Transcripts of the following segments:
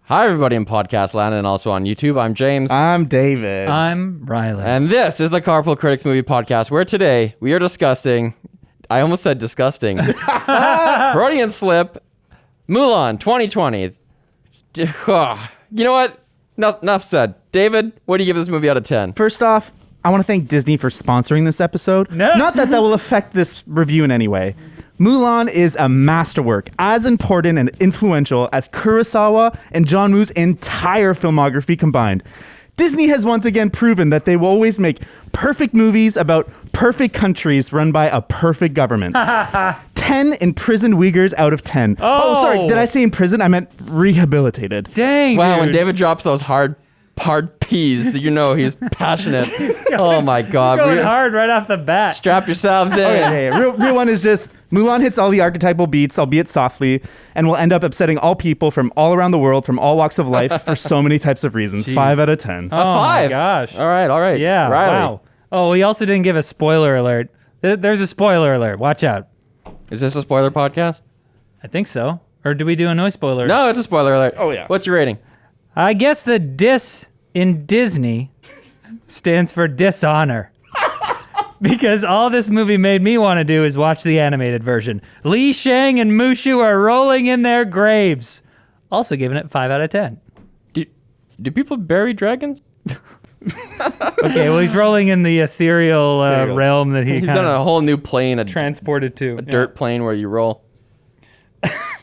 Hi, everybody in podcast land and also on YouTube. I'm James. I'm David. I'm Riley. And this is the Carpool Critics Movie Podcast, where today we are discussing, I almost said disgusting, Freudian slip, Mulan 2020. You know what? Enough said. David, what do you give this movie out of 10? First off, I want to thank Disney for sponsoring this episode. No. Not that will affect this review in any way. Mulan is a masterwork, as important and influential as Kurosawa and John Woo's entire filmography combined. Disney has once again proven that they will always make perfect movies about perfect countries run by a perfect government. 10 imprisoned Uyghurs out of 10. Oh, sorry, did I say imprisoned? I meant rehabilitated. Dang, Wow, dude. when David drops those hard P's, you know he's passionate. Oh my God. Going hard right off the bat. Strap yourselves in. Yeah. Real one is just Mulan hits all the archetypal beats, albeit softly, and will end up upsetting all people from all around the world, from all walks of life, for so many types of reasons. Jeez. 5 out of 10. Oh, Five. my gosh. All right. Yeah, Riley. wow. Oh, we also didn't give a spoiler alert. There's a spoiler alert. Watch out. Is this a spoiler podcast? I think so. Or do we do a no spoiler? No, it's a spoiler alert. Oh, yeah. What's your rating? I guess the dis in Disney stands for dishonor. Because all this movie made me want to do is watch the animated version. Li Shang and Mushu are rolling in their graves. Also giving it 5 out of 10. Do people bury dragons? Okay, well, he's rolling in the ethereal realm that he He's kind done a of whole new plane, a transported to. dirt plane where you roll.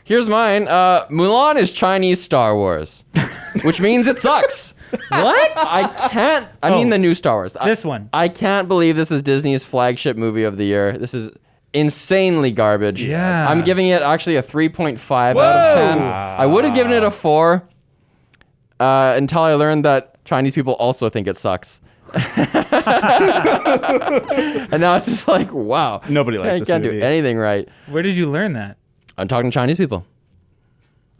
Here's mine. Mulan is Chinese Star Wars, which means it sucks. What? I mean the new Star Wars. This one. I can't believe this is Disney's flagship movie of the year. This is insanely garbage. Yeah. I'm giving it actually a 3.5 out of 10. I would have given it a 4 until I learned that Chinese people also think it sucks. And now it's just like, wow. Nobody likes this can't movie. do anything right. Where did you learn that? I'm talking to Chinese people.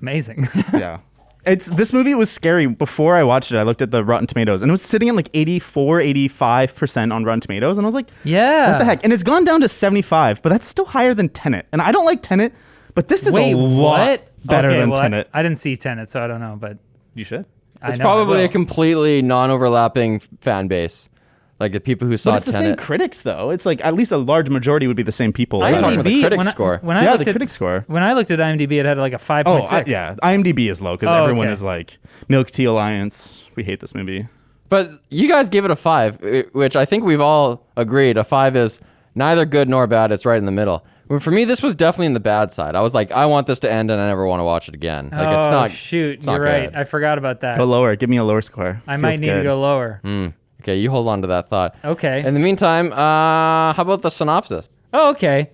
Amazing. Yeah. This movie was scary. Before I watched it, I looked at the Rotten Tomatoes, and it was sitting at like 84, 85% on Rotten Tomatoes, and I was like, Yeah. what the heck? And it's gone down to 75, but that's still higher than Tenet. And I don't like Tenet, but this is Wait, a lot what? better Okay, than well, Tenet. I didn't see Tenet, so I don't know, but You should. It's I know I probably will. a completely non-overlapping fan base. Like the people who saw But it's the same Tenet. critics, though. It's like at least a large majority would be the same people. You're talking about the Critic when Score. When I Yeah, looked the at, Critic Score. When I looked at IMDb, it had like a 5.6. Yeah. IMDb is low because Oh, everyone okay. is like, Milk Tea Alliance. We hate this movie. But you guys gave it a 5, which I think we've all agreed. A 5 is neither good nor bad. It's right in the middle. Well, for me, this was definitely in the bad side. I was like, I want this to end and I never want to watch it again. Like, it's not. Shoot, it's not you're right. good. I forgot about that. Go lower. Give me a lower score. I might Feels need to good. go lower. Okay, you hold on to that thought. Okay. In the meantime, how about the synopsis? Oh, okay.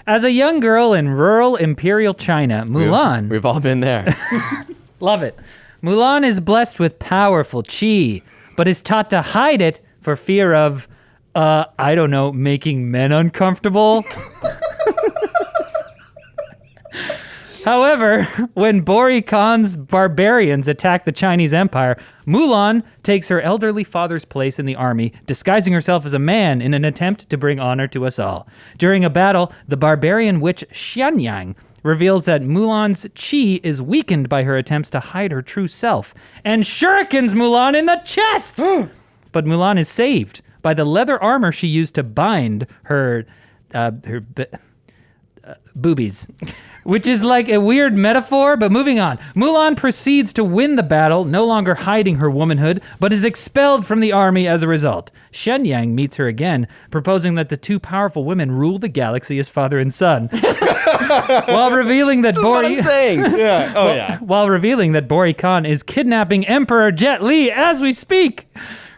As a young girl in rural imperial China, Mulan... We've all been there. Love it. Mulan is blessed with powerful chi, but is taught to hide it for fear of, I don't know, making men uncomfortable. However, when Bori Khan's barbarians attack the Chinese Empire, Mulan takes her elderly father's place in the army, disguising herself as a man in an attempt to bring honor to us all. During a battle, the barbarian witch Xinjiang reveals that Mulan's chi is weakened by her attempts to hide her true self, and shurikens Mulan in the chest! But Mulan is saved by the leather armor she used to bind her boobies, which is like a weird metaphor, but moving on. Mulan proceeds to win the battle, no longer hiding her womanhood, but is expelled from the army as a result. Xinjiang meets her again, proposing that the two powerful women rule the galaxy as father and son. While revealing that What I'm saying. Yeah. Oh, yeah. while revealing that Bori Khan is kidnapping Emperor Jet Li as we speak.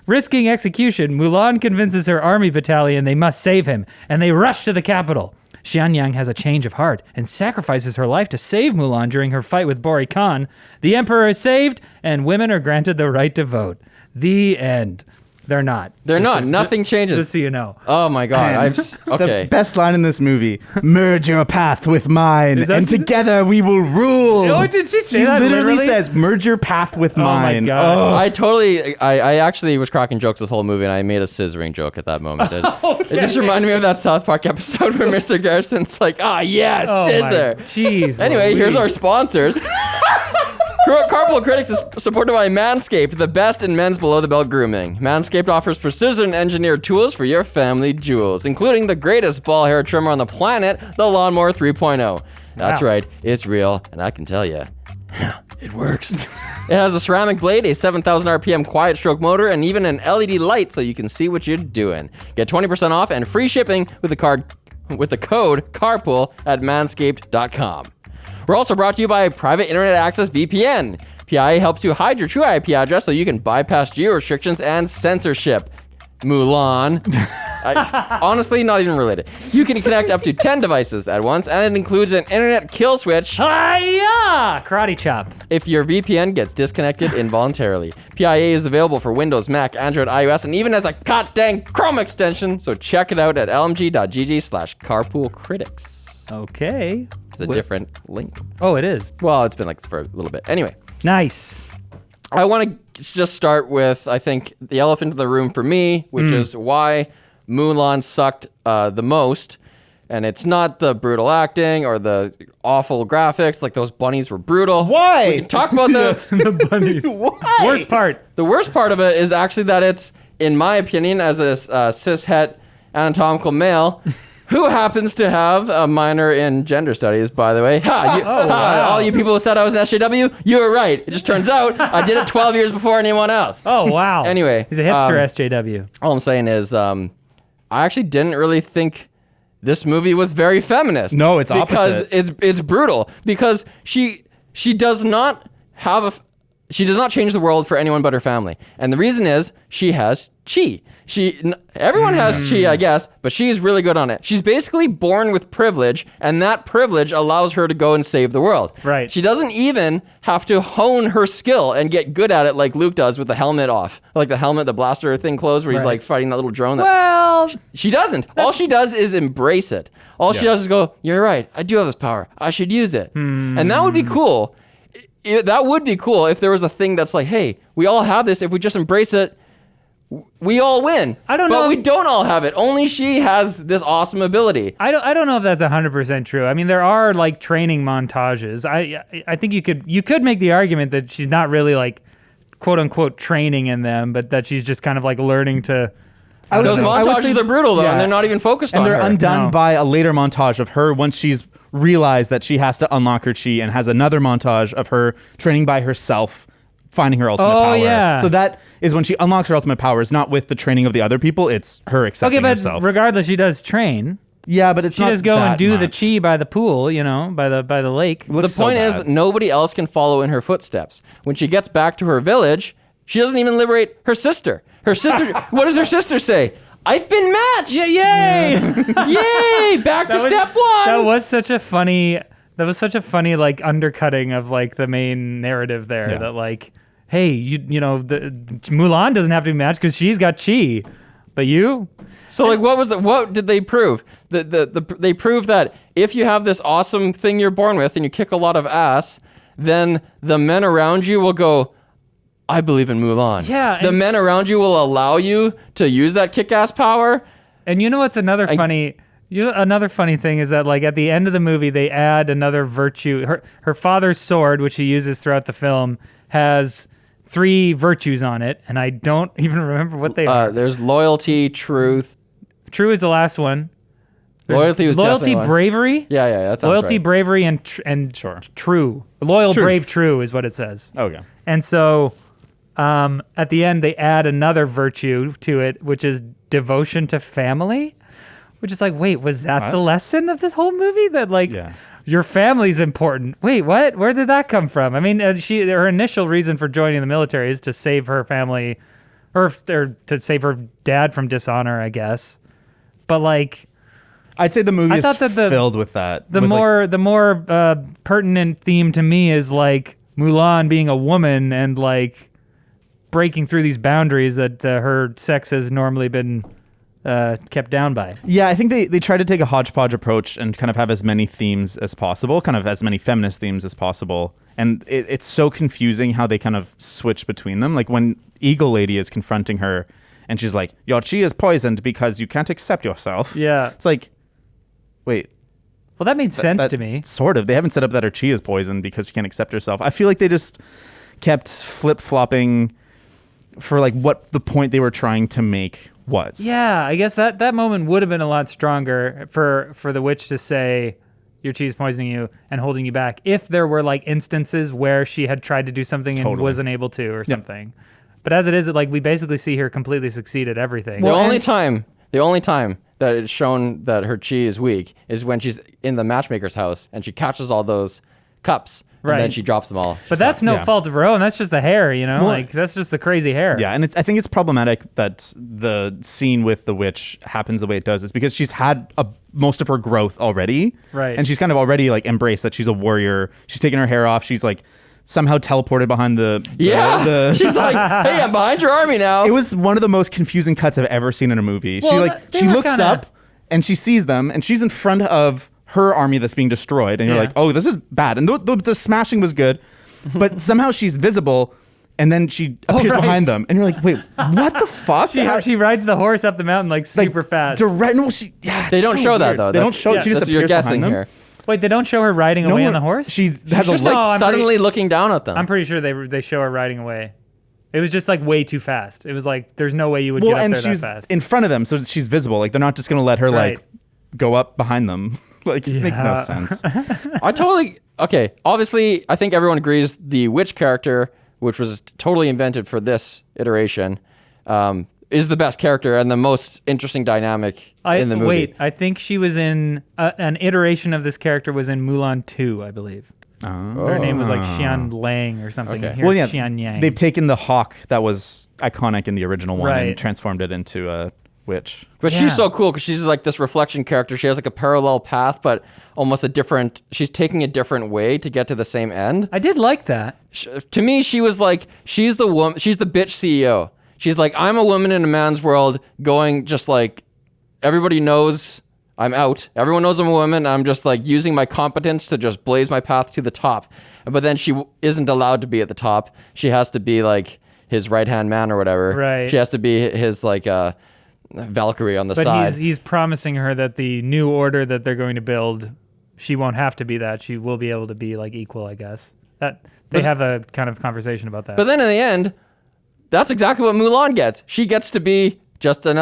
Risking execution, Mulan convinces her army battalion they must save him, and they rush to the capital. Xianyang has a change of heart and sacrifices her life to save Mulan during her fight with Bori Khan. The emperor is saved, and women are granted the right to vote. The end. They're not. They're not. Nothing changes. Just so you know. Oh my God. Okay. The best line in this movie: "Merge your path with mine, Is that and she- together we will rule." Oh, did she say She that literally literally? says, "Merge your path with my mine." God. Oh. I actually was cracking jokes this whole movie, and I made a scissoring joke at that moment. It just reminded me of that South Park episode where Mr. Garrison's like, yeah, Oh, scissor. my- Jeez. Anyway, here's Louise. our sponsors. Carpool Critics is supported by Manscaped, the best in men's below-the-belt grooming. Manscaped offers precision-engineered tools for your family jewels, including the greatest ball hair trimmer on the planet, the Lawnmower 3.0. That's Wow. right, it's real, and I can tell you, it works. It has a ceramic blade, a 7,000 RPM quiet stroke motor, and even an LED light so you can see what you're doing. Get 20% off and free shipping with the code CARPOOL at manscaped.com. We're also brought to you by Private Internet Access VPN. PIA helps you hide your true IP address so you can bypass geo restrictions and censorship. Mulan. Honestly, not even related. You can connect up to 10 devices at once, and it includes an internet kill switch Hi-ya! Karate chop. if your VPN gets disconnected involuntarily. PIA is available for Windows, Mac, Android, iOS, and even as a goddamn Chrome extension, so check it out at lmg.gg/carpoolcritics. Okay. It's a different link. Oh, it is. Well, it's been like this for a little bit. Anyway, Nice. I want to just start with, I think, the elephant in the room for me, which is why Mulan sucked the most. And it's not the brutal acting or the awful graphics. Like, those bunnies were brutal. Why? We can talk about this. The bunnies. Why? Worst part. The worst part of it is actually that it's, in my opinion, as a cis-het anatomical male, who happens to have a minor in gender studies, by the way. All you people who said I was an SJW, you were right. It just turns out I did it 12 years before anyone else. Oh, wow. Anyway, He's a hipster SJW. All I'm saying is I actually didn't really think this movie was very feminist. No, it's because opposite. it's brutal. Because she does not have she does not change the world for anyone but her family. And the reason is she has chi. Everyone has chi, I guess, but she's really good on it. She's basically born with privilege, and that privilege allows her to go and save the world. Right. She doesn't even have to hone her skill and get good at it like Luke does with the helmet off. Like the helmet, the blaster thing closed where he's Right. like fighting that little drone. Well, She doesn't. All she does is embrace it. All she does is go, you're right, I do have this power. I should use it. And that would be cool. That would be cool if there was a thing that's like, hey, we all have this. If we just embrace it, we all win. I don't know But we if- don't all have it. Only she has this awesome ability. I don't know if that's 100% true. I mean, there are like training montages. I think you could make the argument that she's not really like quote unquote training in them, but that she's just kind of like learning to. Those I would montages say- are brutal, though, yeah. and they're not even focused And on they're her. undone No. by a later montage of her once she's realized that she has to unlock her chi, and has another montage of her training by herself, finding her ultimate Oh, power. yeah. So that is when she unlocks her ultimate powers, not with the training of the other people. It's her accepting Okay, but herself. regardless, she does train. Yeah, but it's She not does go and that do much. the chi by the pool, by the lake. It looks The point so is, bad. nobody else can follow in her footsteps. When she gets back to her village, she doesn't even liberate her sister. Her sister, what does her sister say? I've been matched! Yeah, yay! Yay! Back to step one! That was such a funny like undercutting of like the main narrative there. Yeah. That like, hey, the Mulan doesn't have to be matched because she's got chi, but you. So like, what did they prove? They proved that if you have this awesome thing you're born with and you kick a lot of ass, then the men around you will go, I believe in Mulan. Yeah, The and- men around you will allow you to use that kick-ass power. And you know what's another funny thing is that like at the end of the movie they add another virtue. Her father's sword, which he uses throughout the film, has 3 virtues on it, and I don't even remember what they are. There's loyalty, truth. True is the last one. Loyalty was Loyalty, definitely one. bravery. Yeah, that sounds Loyalty, right. bravery, and Sure. true. Loyal, Truth. brave, true is what it says. Okay. And so at the end, they add another virtue to it, which is devotion to family, which is like, wait, was that What? the lesson of this whole movie? That like, Yeah. your family's important. Wait, what? Where did that come from? I mean, her initial reason for joining the military is to save her family, or to save her dad from dishonor, I guess. But like, I'd say the movie I is thought that filled with that. the with, like, more pertinent theme to me is like Mulan being a woman and like breaking through these boundaries that her sex has normally been kept down by. Yeah, I think they try to take a hodgepodge approach and kind of have as many themes as possible, kind of as many feminist themes as possible. And it's so confusing how they kind of switch between them. Like when Eagle Lady is confronting her and she's like, your chi is poisoned because you can't accept yourself. Yeah. It's like, wait, Well, that made sense to me. Sort of. They haven't set up that her chi is poisoned because she can't accept herself. I feel like they just kept flip-flopping for like what the point they were trying to make was. Yeah, I guess that moment would have been a lot stronger for the witch to say your chi is poisoning you and holding you back if there were like instances where she had tried to do something and wasn't able to or something. But as it is, like we basically see her completely succeed at everything. The only time that it's shown that her chi is weak is when she's in the matchmaker's house and she catches all those cups and then she drops them all. But that's no fault of her own. That's just the hair, you know? Like that's just the crazy hair. Yeah, and I think it's problematic that the scene with the witch happens the way it does. It's because she's had most of her growth already. Right. And she's kind of already like embraced that she's a warrior. She's taken her hair off. She's like somehow teleported behind the she's like, hey, I'm behind your army now. It was one of the most confusing cuts I've ever seen in a movie. Well, she looks up and she sees them and she's in front of her army that's being destroyed and you're like, oh, this is bad. And the smashing was good, but somehow she's visible and then she appears behind them and you're like, wait, what the fuck? She rides the horse up the mountain like super fast. They don't show that though. They don't show. She just appears you're guessing behind them. here. Wait, they don't show her riding away on the horse? She has She's just like suddenly looking down at them. I'm pretty sure they show her riding away. It was just like way too fast. It was like there's no way you would get up there that fast. In front of them, so she's visible. Like they're not just gonna let her like go up behind them. Like it makes no sense. Obviously, I think everyone agrees the witch character, which was totally invented for this iteration, is the best character and the most interesting dynamic in the movie. Wait, I think she was in an iteration of this character was in Mulan 2, I believe. Her name was like Xian Lang or something. Okay. Well, yeah, Xian Yang. They've taken the hawk that was iconic in the original one and transformed it into a witch. But she's so cool because she's like this reflection character. She has like a parallel path, but almost she's taking a different way to get to the same end. I did like that. To me, she was like, she's the bitch CEO. She's like, I'm a woman in a man's world going just like, everybody knows I'm out. Everyone knows I'm a woman. I'm just like using my competence to just blaze my path to the top. But then she isn't allowed to be at the top. She has to be like his right-hand man or whatever. Right. She has to be his like Valkyrie on the side. But he's promising her that the new order that they're going to build, she won't have to be that. She will be able to be like equal, I guess. They have a kind of conversation about that. But then in the end, that's exactly what Mulan gets. She gets to be just an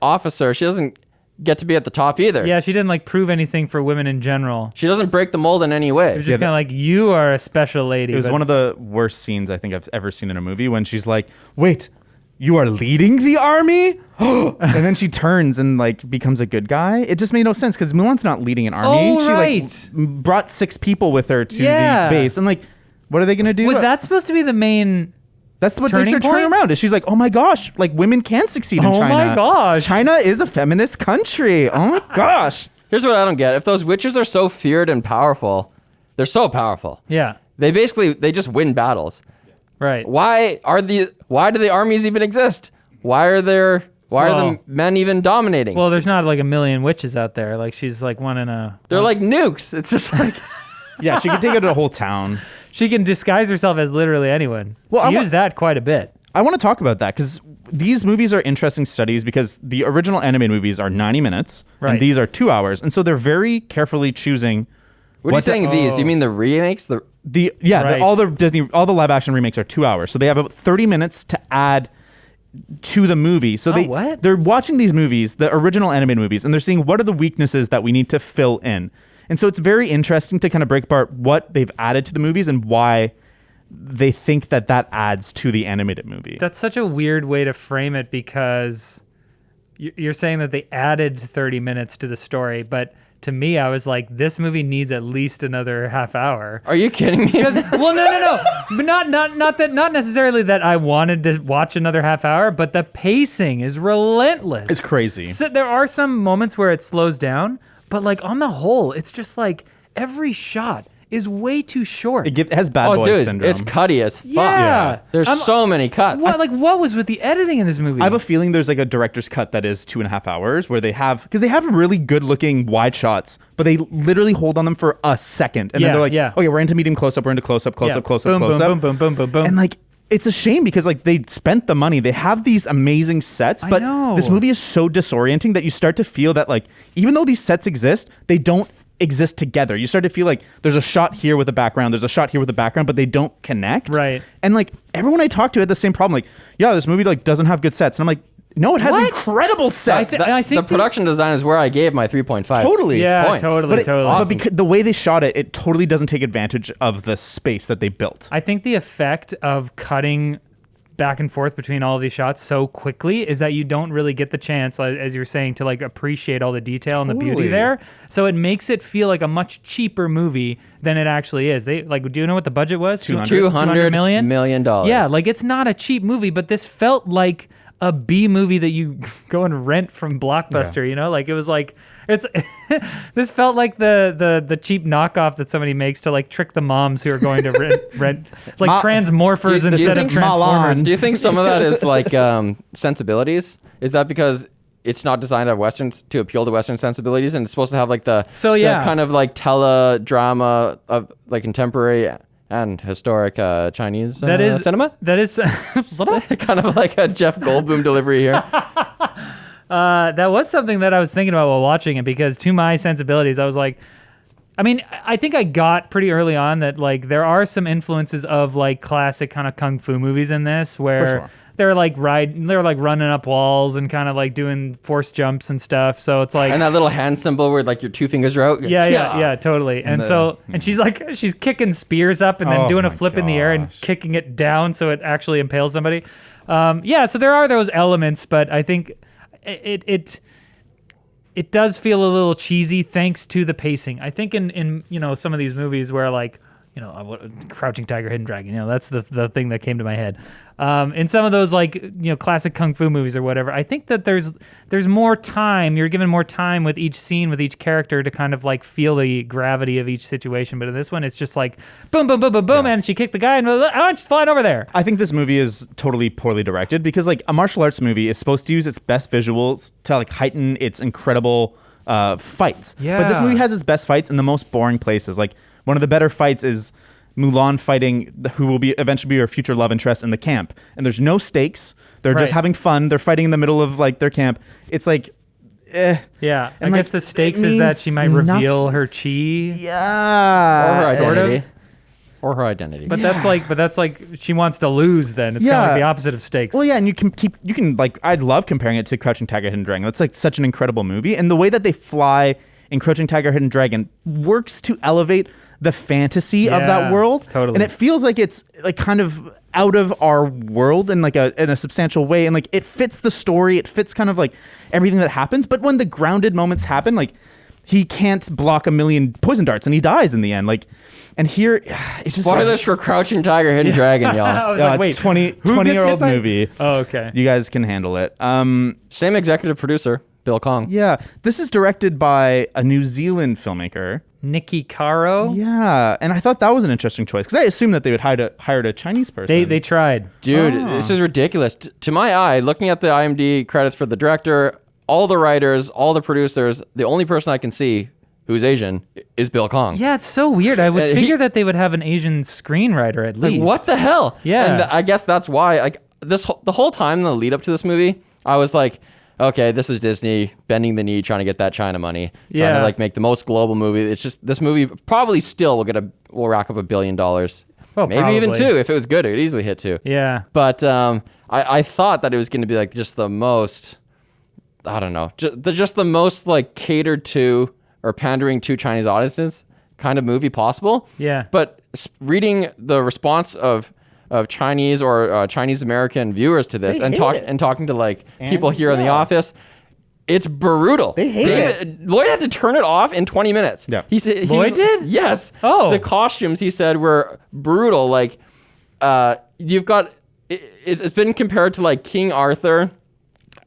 officer. She doesn't get to be at the top either. Yeah, she didn't like prove anything for women in general. She doesn't break the mold in any way. It was just kind of like, you are a special lady. It was one of the worst scenes I think I've ever seen in a movie when she's like, wait, you are leading the army? And then she turns and like becomes a good guy. It just made no sense because Mulan's not leading an army. Oh, right. She like brought 6 people with her to the base. And like, what are they going to do? Was that supposed to be the main... That's what makes her turn around. Is she's like, oh my gosh, like women can succeed in China. Oh my gosh. China is a feminist country. Oh my gosh. Here's what I don't get. If those witches are so feared and powerful, they're so powerful. Yeah. They just win battles. Right. Why do the armies even exist? Why are the men even dominating? Well, there's not like a million witches out there. Like she's like one in a... They're like nukes. It's just like... Yeah, she could take it to a whole town. She can disguise herself as literally anyone. Well, she used that quite a bit. I want to talk about that because these movies are interesting studies because the original animated movies are 90 minutes and these are 2 hours. And so they're very carefully choosing. What are you saying these? You mean the remakes? All the live action remakes are 2 hours. So they have about 30 minutes to add to the movie. So they're watching these movies, the original animated movies, and they're seeing what are the weaknesses that we need to fill in. And so it's very interesting to kind of break apart what they've added to the movies and why they think that adds to the animated movie. That's such a weird way to frame it because you're saying that they added 30 minutes to the story, but to me, I was like, this movie needs at least another half hour. Are you kidding me? Well, no. But not necessarily that I wanted to watch another half hour, but the pacing is relentless. It's crazy. So there are some moments where it slows down, but like on the whole, it's just like every shot is way too short. It has bad boy syndrome. It's cutty as fuck. Yeah. There's so many cuts. What was with the editing in this movie? I have a feeling there's like a director's cut that is 2.5 hours where they have really good looking wide shots, but they literally hold on them for a second. And then they're like, okay, we're into medium close up, we're into close up. Boom, boom. And like, it's a shame because like they spent the money. They have these amazing sets, but this movie is so disorienting that you start to feel that like, even though these sets exist, they don't exist together. You start to feel like there's a shot here with a background, there's a shot here with a background, but they don't connect. Right. And like everyone I talked to had the same problem. Like, yeah, this movie like doesn't have good sets. And I'm like, no, it has What? incredible sets. I think the production design is where I gave my 3.5. Totally. Yeah, points. totally. But because the way they shot it, it totally doesn't take advantage of the space that they built. I think the effect of cutting back and forth between all of these shots so quickly is that you don't really get the chance, as you're saying, to like appreciate all the detail and the beauty Totally. there. So it makes it feel like a much cheaper movie than it actually is. They like, do you know what the budget was? $200 million. Yeah, like it's not a cheap movie, but this felt like a B movie that you go and rent from Blockbuster. You know, like it was like it's. This felt like the cheap knockoff that somebody makes to like trick the moms who are going to rent like Transmorphers do you instead of think Transformers. Do you think some of that is like sensibilities? Is that because it's not designed to appeal to Western sensibilities, and it's supposed to have like the kind of like teledrama of like contemporary and historic Chinese cinema? That is kind of like a Jeff Goldblum delivery here. that was something that I was thinking about while watching it, because to my sensibilities, I was like, I mean, I think I got pretty early on that like there are some influences of like classic kind of kung fu movies in this, where they're like running up walls and kind of like doing force jumps and stuff. So it's like, and that little hand symbol where like your two fingers are out. Yeah, totally. And she's kicking spears up and then doing a flip in the air and kicking it down so it actually impales somebody. So there are those elements, but I think it does feel a little cheesy thanks to the pacing. I think in some of these movies where like, Crouching Tiger, Hidden Dragon, that's the thing that came to my head. In some of those like, classic kung fu movies or whatever, I think that there's more time. You're given more time with each scene, with each character to kind of like feel the gravity of each situation. But in this one, it's just like boom, boom, boom, boom, boom, and she kicked the guy and she's flying over there. I think this movie is totally poorly directed because like a martial arts movie is supposed to use its best visuals to like heighten its incredible fights. Yeah. But this movie has its best fights in the most boring places. Like one of the better fights is Mulan fighting who will eventually be her future love interest in the camp. And there's no stakes. They're just having fun. They're fighting in the middle of like their camp. It's like, Yeah. And I guess the stakes is that she might reveal her chi. Yeah. Or her identity. But that's like she wants to lose then. It's kind of like the opposite of stakes. Well, yeah, and you can like, I'd love comparing it to Crouching Tiger, Hidden Dragon. That's like such an incredible movie. And the way that they fly in Crouching Tiger, Hidden Dragon works to elevate the fantasy of that world. Totally. And it feels like it's like kind of out of our world in like in a substantial way. And like it fits the story. It fits kind of like everything that happens. But when the grounded moments happen, like he can't block a million poison darts and he dies in the end. Like, and here it just spoilers for Crouching Tiger, Hidden Dragon, y'all. I was like, wait, it's 20-year-old movie. Oh, okay. You guys can handle it. Same executive producer, Bill Kong. Yeah, this is directed by a New Zealand filmmaker. Nikki Caro. Yeah, and I thought that was an interesting choice because I assumed that they would hired a Chinese person. They tried. Dude, this is ridiculous. To my eye, looking at the IMDb credits for the director, all the writers, all the producers, the only person I can see who's Asian is Bill Kong. Yeah, it's so weird. I would figure that they would have an Asian screenwriter at least. Like, what the hell? Yeah. And I guess that's why like the whole time in the lead up to this movie, I was like, okay, this is Disney bending the knee, trying to get that China money, trying to like make the most global movie. It's just this movie probably still will rack up $1 billion. Well, maybe even $2 if it was good. It would easily hit $2. Yeah. But I thought that it was going to be like just the most, I don't know, just the most like catered to or pandering to Chinese audiences kind of movie possible. Yeah. But reading the response of Chinese or Chinese American viewers to this and talking to like people here in the office, it's brutal. They hate it. Lloyd had to turn it off in 20 minutes. Yeah. Lloyd did? Yes. Oh. The costumes, he said, were brutal. Like, you've got, it's been compared to like King Arthur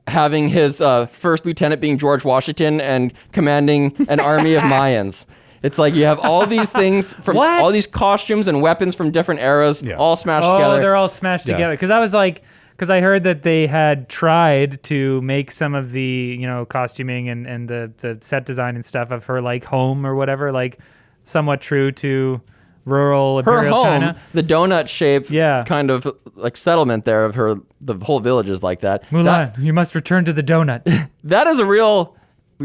having his first lieutenant being George Washington and commanding an army of Mayans. It's like you have all these things from all these costumes and weapons from different eras all smashed together. Oh, they're all smashed together. Because I heard that they had tried to make some of the, costuming and the set design and stuff of her like home or whatever, like somewhat true to rural Imperial home, China. The donut shape kind of like settlement there of her, the whole village is like that. Mulan, you must return to the donut. That is a real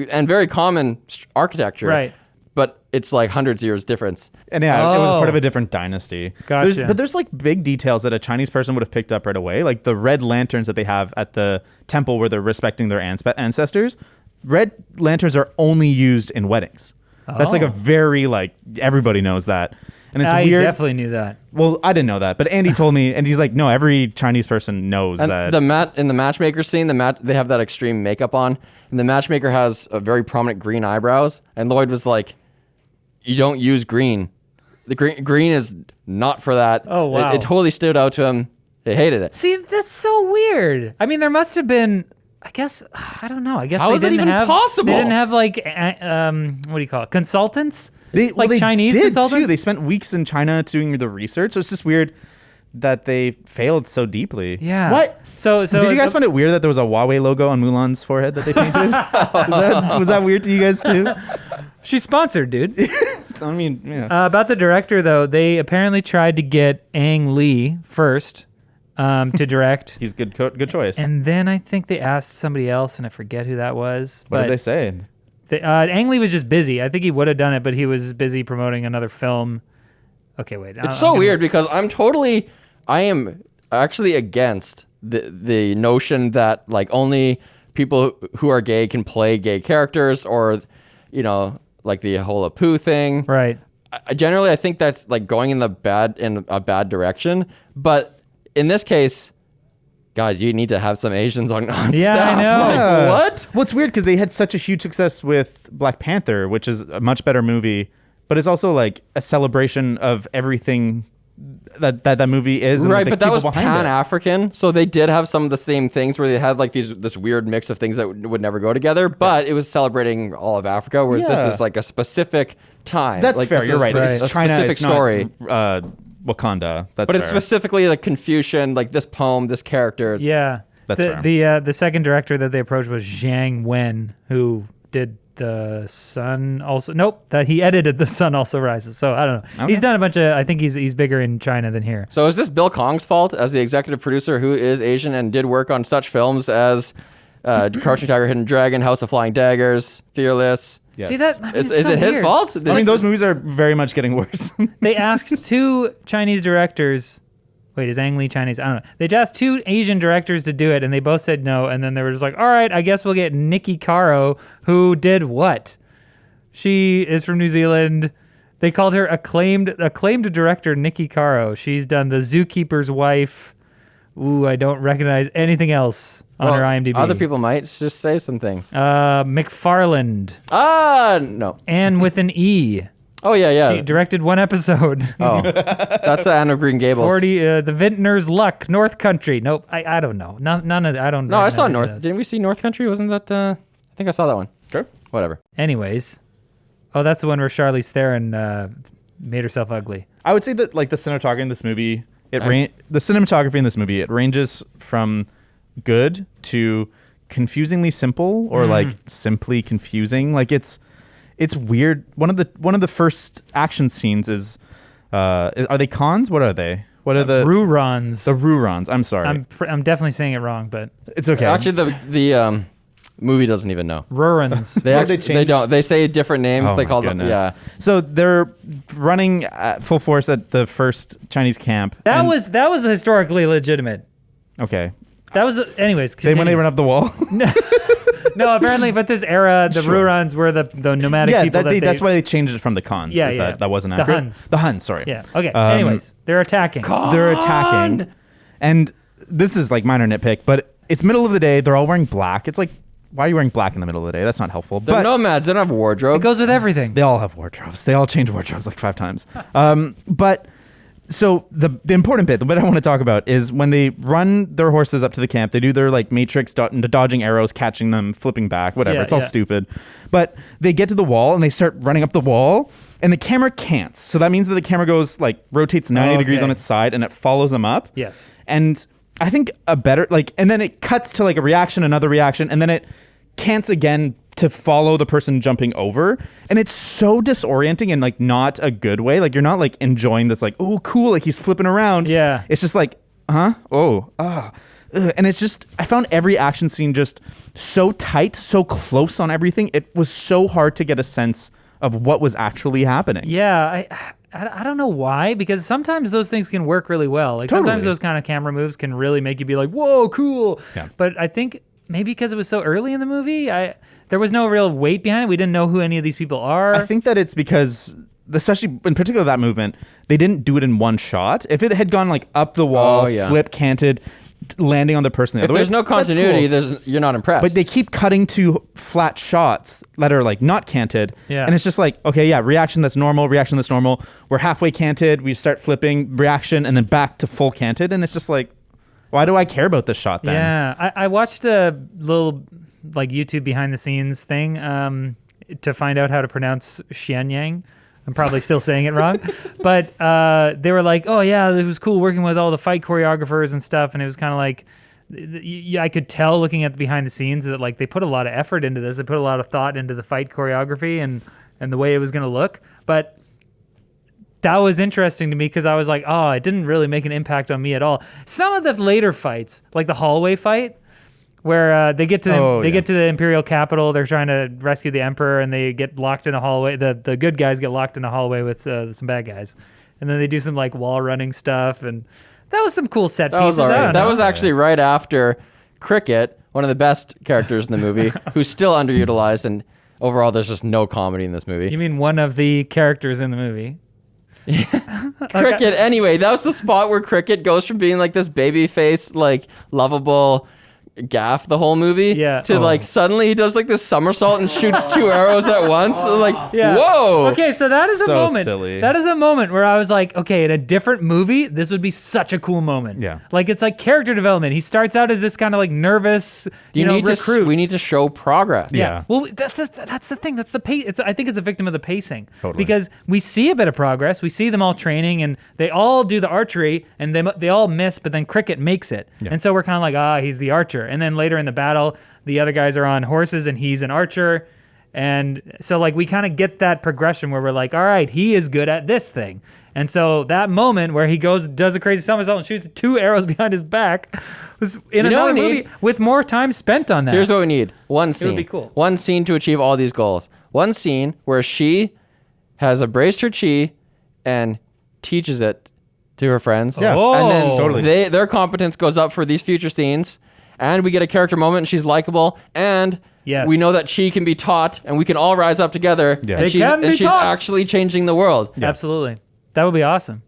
and very common architecture. Right. but it's like hundreds of years difference. And yeah, it was part of Oh. a different dynasty. Gotcha. But there's like big details that a Chinese person would have picked up right away. Like the red lanterns that they have at the temple where they're respecting their ancestors. Red lanterns are only used in weddings. That's like a Oh. very like everybody knows that. And it's I weird. definitely knew that. Well, I didn't know that, but Andy told me, and he's like, no, every Chinese person knows And that. in the matchmaker scene, they have that extreme makeup on, and the matchmaker has a very prominent green eyebrows. And Lloyd was like, "You don't use green. The green is not for that." Oh, wow. It totally stood out to him. They hated it. See, that's so weird. I mean, there must have been. I guess I don't know. I guess How they is that didn't even have, possible? They didn't have like what do you call it? Consultants. They Chinese did consultants. too. They spent weeks in China doing the research. So it's just weird that they failed so deeply. Yeah. What? So Did you guys find it weird that there was a Huawei logo on Mulan's forehead that they painted? was that weird to you guys too? She's sponsored, dude. I mean, yeah. About the director, though, they apparently tried to get Ang Lee first to direct. He's good choice. And then I think they asked somebody else, and I forget who that was. What but did they say? Ang Lee was just busy. I think he would have done it, but he was busy promoting another film. Okay, wait. It's so weird because I am actually against the notion that like only people who are gay can play gay characters, or like the whole Apu thing. Right. I think that's like going in a bad direction. But in this case, guys, you need to have some Asians on Yeah, staff. I know. Like, Yeah. what? Well, it's weird because they had such a huge success with Black Panther, which is a much better movie, but it's also like a celebration of everything that movie is. And Right, the but that people was behind it. Pan-African, so they did have some of the same things where they had like this weird mix of things that would never go together, but it was celebrating all of Africa, whereas Yeah. this is like a specific time. That's like, fair. this You're is right. Right. It's a China. specific It's story. not Wakanda. That's But it's fair. specifically like Confucian, like this poem, this character. Yeah. That's fair. The second director that they approached was Zhang Wen, who did The Sun Also. Nope, that he edited The Sun Also Rises. So I don't know. Okay. He's done a bunch of. I think he's bigger in China than here. So is this Bill Kong's fault as the executive producer who is Asian and did work on such films as Crouching Tiger, Hidden Dragon, House of Flying Daggers, Fearless? Yes. See that? I mean, Is it's so it his weird. fault? I mean, those movies are very much getting worse. They asked two Chinese directors. Wait, is Ang Lee Chinese? I don't know. They asked two Asian directors to do it, and they both said no. And then they were just like, all right, I guess we'll get Nikki Caro, who did what? She is from New Zealand. They called her acclaimed director Nikki Caro. She's done The Zookeeper's Wife. Ooh, I don't recognize anything else on her IMDb. Other people might just say some things. McFarland. No. Anne with an E. Oh, yeah. She directed one episode. Oh, that's Anne of Green Gables. 40, The Vintner's Luck, North Country. Nope, I don't know. None of I don't. No, I saw recognize any of North. those. Didn't we see North Country? Wasn't that? I think I saw that one. Sure. Whatever. Anyways, oh, that's the one where Charlize Theron made herself ugly. I would say that like the cinematography in this movie, the cinematography in this movie, it ranges from good to confusingly simple or like simply confusing. Like it's weird. One of the first action scenes is are they cons? What are they? What are the Rurons. the Rurons? I'm sorry. I'm definitely saying it wrong, but It's okay. Actually, the movie doesn't even know. Rurons. They Oh, actually they they changed? don't. They say different names. Oh they my call them. goodness. Yeah. So they're running at full force at the first Chinese camp. that and- was historically legitimate. okay. That was anyways. When they continue. run up the wall. No, apparently, but this era, the Sure. Rurons were the nomadic yeah, people. that's why they changed it from the cons. Yeah, is yeah. That wasn't The accurate. Huns. The Huns. Sorry. Yeah. Okay. Anyways, they're attacking. They're attacking, and this is like minor nitpick, but it's middle of the day. They're all wearing black. It's like, why are you wearing black in the middle of the day? That's not helpful. They're But nomads. They don't have wardrobes. It goes with everything. they all have wardrobes. They all change wardrobes like 5 times. But so the important bit, the bit I want to talk about is when they run their horses up to the camp, they do their like matrix dodging arrows, catching them, flipping back, whatever. Yeah, It's all yeah. stupid. But they get to the wall and they start running up the wall and the camera can't. So that means that the camera goes like rotates 90 degrees Okay. on its side and it follows them up. Yes. And I think a better and then it cuts to like a reaction, another reaction, and then it cants again to follow the person jumping over, and it's so disorienting and like not a good way. Like you're not like enjoying this like, oh cool, like he's flipping around. Yeah. It's just like, and it's just, I found every action scene just so tight, so close on everything. It was so hard to get a sense of what was actually happening. Yeah, I don't know why, because sometimes those things can work really well. Like Totally. sometimes those kind of camera moves can really make you be like, whoa, cool. Yeah. But I think maybe because it was so early in the movie, there was no real weight behind it. We didn't know who any of these people are. I think that it's because, especially in particular that movement, they didn't do it in one shot. If it had gone like up the wall, flip, canted, landing on the person the If other way, there's no continuity, you're not impressed. But they keep cutting to flat shots that are like not canted. Yeah. And it's just like, okay, yeah, reaction that's normal. We're halfway canted. We start flipping, reaction, and then back to full canted. And it's just like, why do I care about this shot then? Yeah, I watched a little like YouTube behind the scenes thing to find out how to pronounce Xinjiang. I'm probably still saying it wrong, but they were like, "Oh yeah, it was cool working with all the fight choreographers and stuff," and it was kind of like, I could tell looking at the behind the scenes that like they put a lot of effort into this. They put a lot of thought into the fight choreography and the way it was going to look. But that was interesting to me because I was like, "Oh, it didn't really make an impact on me at all." Some of the later fights, like the hallway fight, where they get to the Imperial capital, they're trying to rescue the Emperor, and they get locked in a hallway. The good guys get locked in a hallway with some bad guys, and then they do some like wall running stuff, and that was some cool set pieces. That was actually right after Cricket, one of the best characters in the movie, who's still underutilized, and overall there's just no comedy in this movie. You mean one of the characters in the movie? Cricket. Anyway, that was the spot where Cricket goes from being like this baby face, like lovable gaff the whole movie to like suddenly he does like this somersault and shoots 2 arrows at once. Like, whoa. Okay, so that is a moment. Silly. That is a moment where I was like, okay, in a different movie, this would be such a cool moment. Yeah. Like it's like character development. He starts out as this kind of like nervous, recruit. We need to show progress. Yeah. Well, that's the thing. That's the pace. I think it's a victim of the pacing. Totally. Because we see a bit of progress. We see them all training, and they all do the archery, and they all miss, but then Cricket makes it. Yeah. And so we're kind of like, he's the archer. And then later in the battle, the other guys are on horses, and he's an archer. And so like we kind of get that progression where we're like, all right, he is good at this thing. And so that moment where he does a crazy somersault and shoots 2 arrows behind his back was in another movie with more time spent on that. Here's what we need. One scene. It would be cool. One scene to achieve all these goals. One scene where she has embraced her chi and teaches it to her friends. Yeah. And then Totally. their competence goes up for these future scenes. And we get a character moment and she's likable. And we know that chi can be taught and we can all rise up together. Yeah. And she's actually changing the world. Yeah. Absolutely. That would be awesome.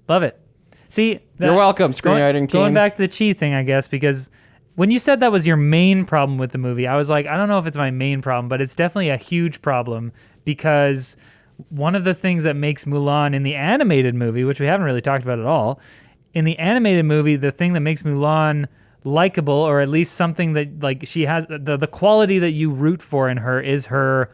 Love it. See, you're welcome, screenwriting team. Going back to the chi thing, I guess, because when you said that was your main problem with the movie, I was like, I don't know if it's my main problem, but it's definitely a huge problem because one of the things that makes Mulan in the animated movie, which we haven't really talked about at all, in the animated movie, the thing that makes Mulan likable, or at least something that like she has, the quality that you root for in her is her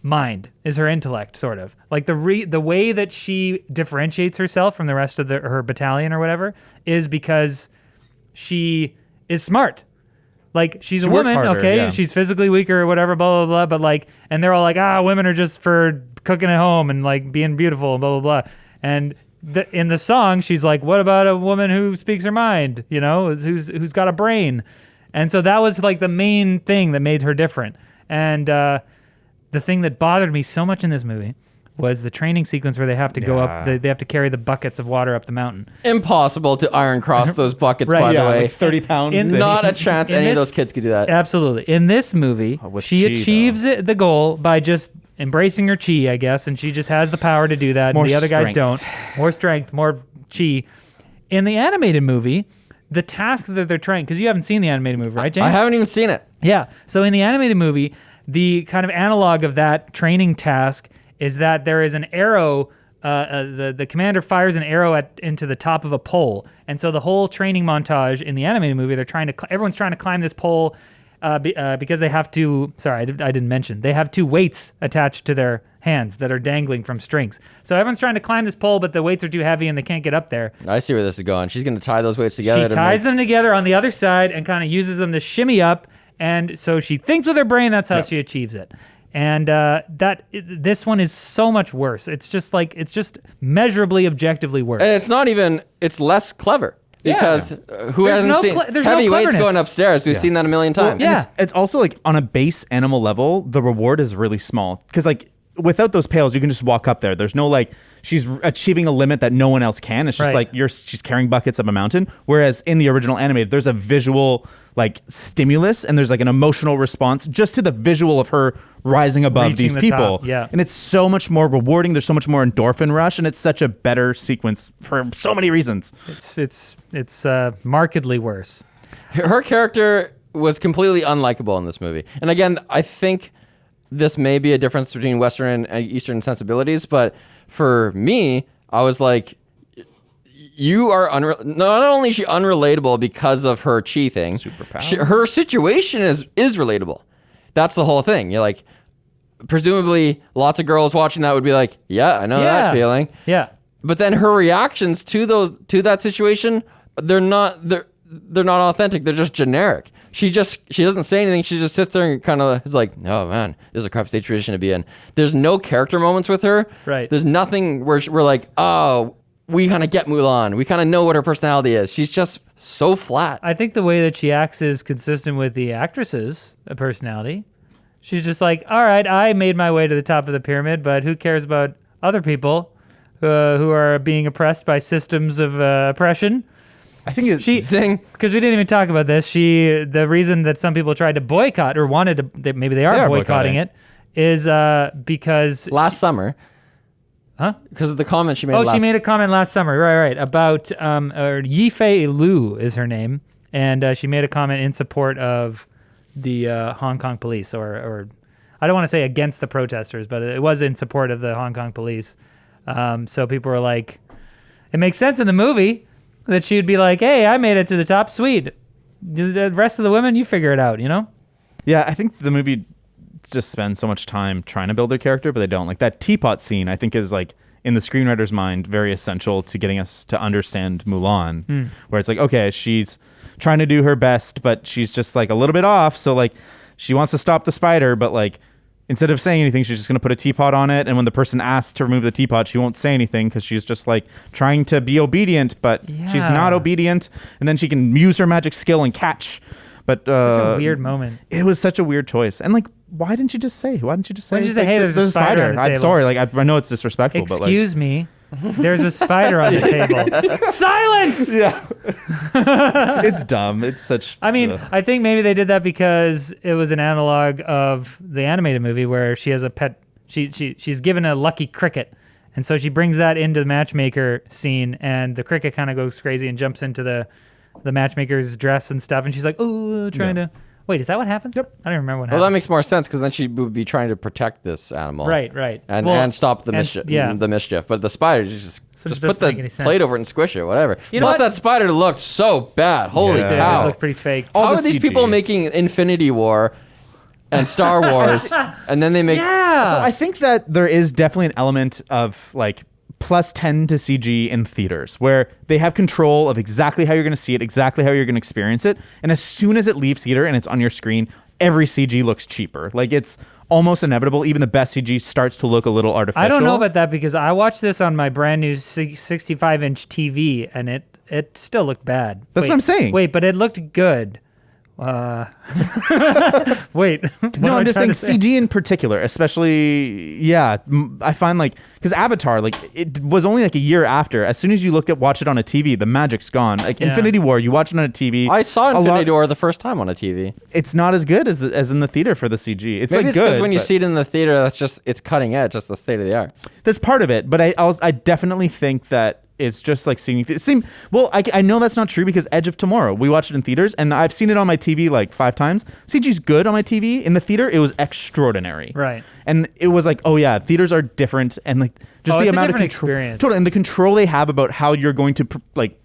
mind, is her intellect, sort of like the way that she differentiates herself from the rest of her battalion or whatever is because she is smart. Like she's a woman, harder, okay, yeah. she's physically weaker or whatever, blah blah blah. But like, and they're all like, women are just for cooking at home and like being beautiful and blah blah blah. And in the song, she's like, what about a woman who speaks her mind? You know, who's got a brain? And so that was like the main thing that made her different. And the thing that bothered me so much in this movie was the training sequence where they have to go up, they have to carry the buckets of water up the mountain. Impossible to iron cross those buckets, Right, by the way. Like 30 pounds. Not a chance any of those kids could do that. Absolutely. In this movie, she achieves the goal by just embracing her chi, I guess, and she just has the power to do that. More and the other guys strength. don't. More strength, more chi. In the animated movie, the task that they're trying, because you haven't seen the animated movie, right, James? I haven't even seen it. Yeah. So in the animated movie, the kind of analog of that training task is that there is an arrow. The commander fires an arrow into the top of a pole, and so the whole training montage in the animated movie, everyone's trying to climb this pole because they have to. Sorry, I didn't mention they have 2 weights attached to their hands that are dangling from strings. So everyone's trying to climb this pole, but the weights are too heavy and they can't get up there. I see where this is going. She's going to tie those weights together. She ties them together on the other side and kind of uses them to shimmy up. And so she thinks with her brain, that's how she achieves it. And this one is so much worse. It's just measurably, objectively worse. And it's not even, it's less clever. Because who There's hasn't no seen there's no heavy weights cleverness. going upstairs? We've seen that a million times. And it's also like on a base animal level, the reward is really small. Because like without those pails, you can just walk up there. There's no like she's achieving a limit that no one else can. It's just Right. like she's carrying buckets up a mountain. Whereas in the original animated, there's a visual like stimulus and there's like an emotional response just to the visual of her rising above Reaching these the people. top, yeah. And it's so much more rewarding. There's so much more endorphin rush, and it's such a better sequence for so many reasons. It's markedly worse. Her character was completely unlikable in this movie. And again, I think this may be a difference between Western and Eastern sensibilities, but for me, I was like, you are not only is she unrelatable because of her chi thing, her situation is relatable. That's the whole thing. You're like, presumably, lots of girls watching that would be like, yeah, I know that feeling. Yeah. But then her reactions to that situation, they're not authentic. They're just generic. She doesn't say anything. She just sits there and kind of is like, oh man, this is a crap situation to be in. There's no character moments with her. Right. There's nothing where we're like, oh, we kind of get Mulan. We kind of know what her personality is. She's just so flat. I think the way that she acts is consistent with the actress's personality. She's just like, all right, I made my way to the top of the pyramid, but who cares about other people who are being oppressed by systems of oppression? I think it's because we didn't even talk about this. The reason that some people tried to boycott or wanted to, maybe they are boycotting it, is because last summer. Huh? Because of the comment she made. Oh, she made a comment last summer, right, about Yifei Liu is her name, and she made a comment in support of the Hong Kong police, or I don't want to say against the protesters, but it was in support of the Hong Kong police. So people were like, it makes sense in the movie that she'd be like, hey, I made it to the top, sweet. The rest of the women, you figure it out, you know? Yeah, I think the movie just spends so much time trying to build their character, but they don't. Like that teapot scene, I think is like, in the screenwriter's mind, very essential to getting us to understand Mulan, where it's like, okay, she's trying to do her best, but she's just like a little bit off. So like she wants to stop the spider, but like instead of saying anything, she's just going to put a teapot on it. And when the person asks to remove the teapot, she won't say anything because she's just like trying to be obedient, but she's not obedient. And then she can use her magic skill and catch. But Such a weird moment. It was such a weird choice. And like, why didn't you just say? Why didn't you just say? Why didn't you say, hey, there's a spider on the I'm table? sorry. Like, I know it's disrespectful, Excuse me. There's a spider on the table. Silence! Yeah. It's dumb. It's such... I mean, I think maybe they did that because it was an analog of the animated movie where she has a pet... She's given a lucky cricket, and so she brings that into the matchmaker scene, and the cricket kind of goes crazy and jumps into the matchmaker's dress and stuff, and she's like, oh, trying to... Wait, is that what happens? Yep. I don't remember what Well, that happens. makes more sense because then she would be trying to protect this animal. Right. And stop the mischief. But the spider, just it put doesn't make any the sense. plate over it and squish it, whatever. You know Plus, what? that spider looked so bad. Holy Yeah. cow. It looked pretty fake. All How the are these CG. people making Infinity War and Star Wars, and then they make... Yeah. So I think that there is definitely an element of like plus 10 to CG in theaters where they have control of exactly how you're going to see it, exactly how you're going to experience it. And as soon as it leaves theater and it's on your screen, every CG looks cheaper. Like it's almost inevitable. Even the best CG starts to look a little artificial. I don't know about that because I watched this on my brand new 65-inch TV and it still looked bad. That's what I'm saying. Wait, but it looked good. Wait. No, I'm just saying CG in particular, especially, I find like, because Avatar, like it was only like a year after. As soon as you watch it on a TV, the magic's gone. Like Infinity War, you watch it on a TV. I saw Infinity War the first time on a TV. It's not as good as in the theater for the CG. It's Maybe like it's good. because when you but see it in the theater, it's cutting edge. That's the state of the art. that's part of it. But I definitely think that it's just like seeing. I know that's not true because Edge of Tomorrow, we watched it in theaters, and I've seen it on my TV like 5 times. CG's good on my TV. In the theater, it was extraordinary. Right. And it was like, oh yeah, theaters are different, and like just the it's a amount of different control. experience. Totally, and the control they have about how you're going to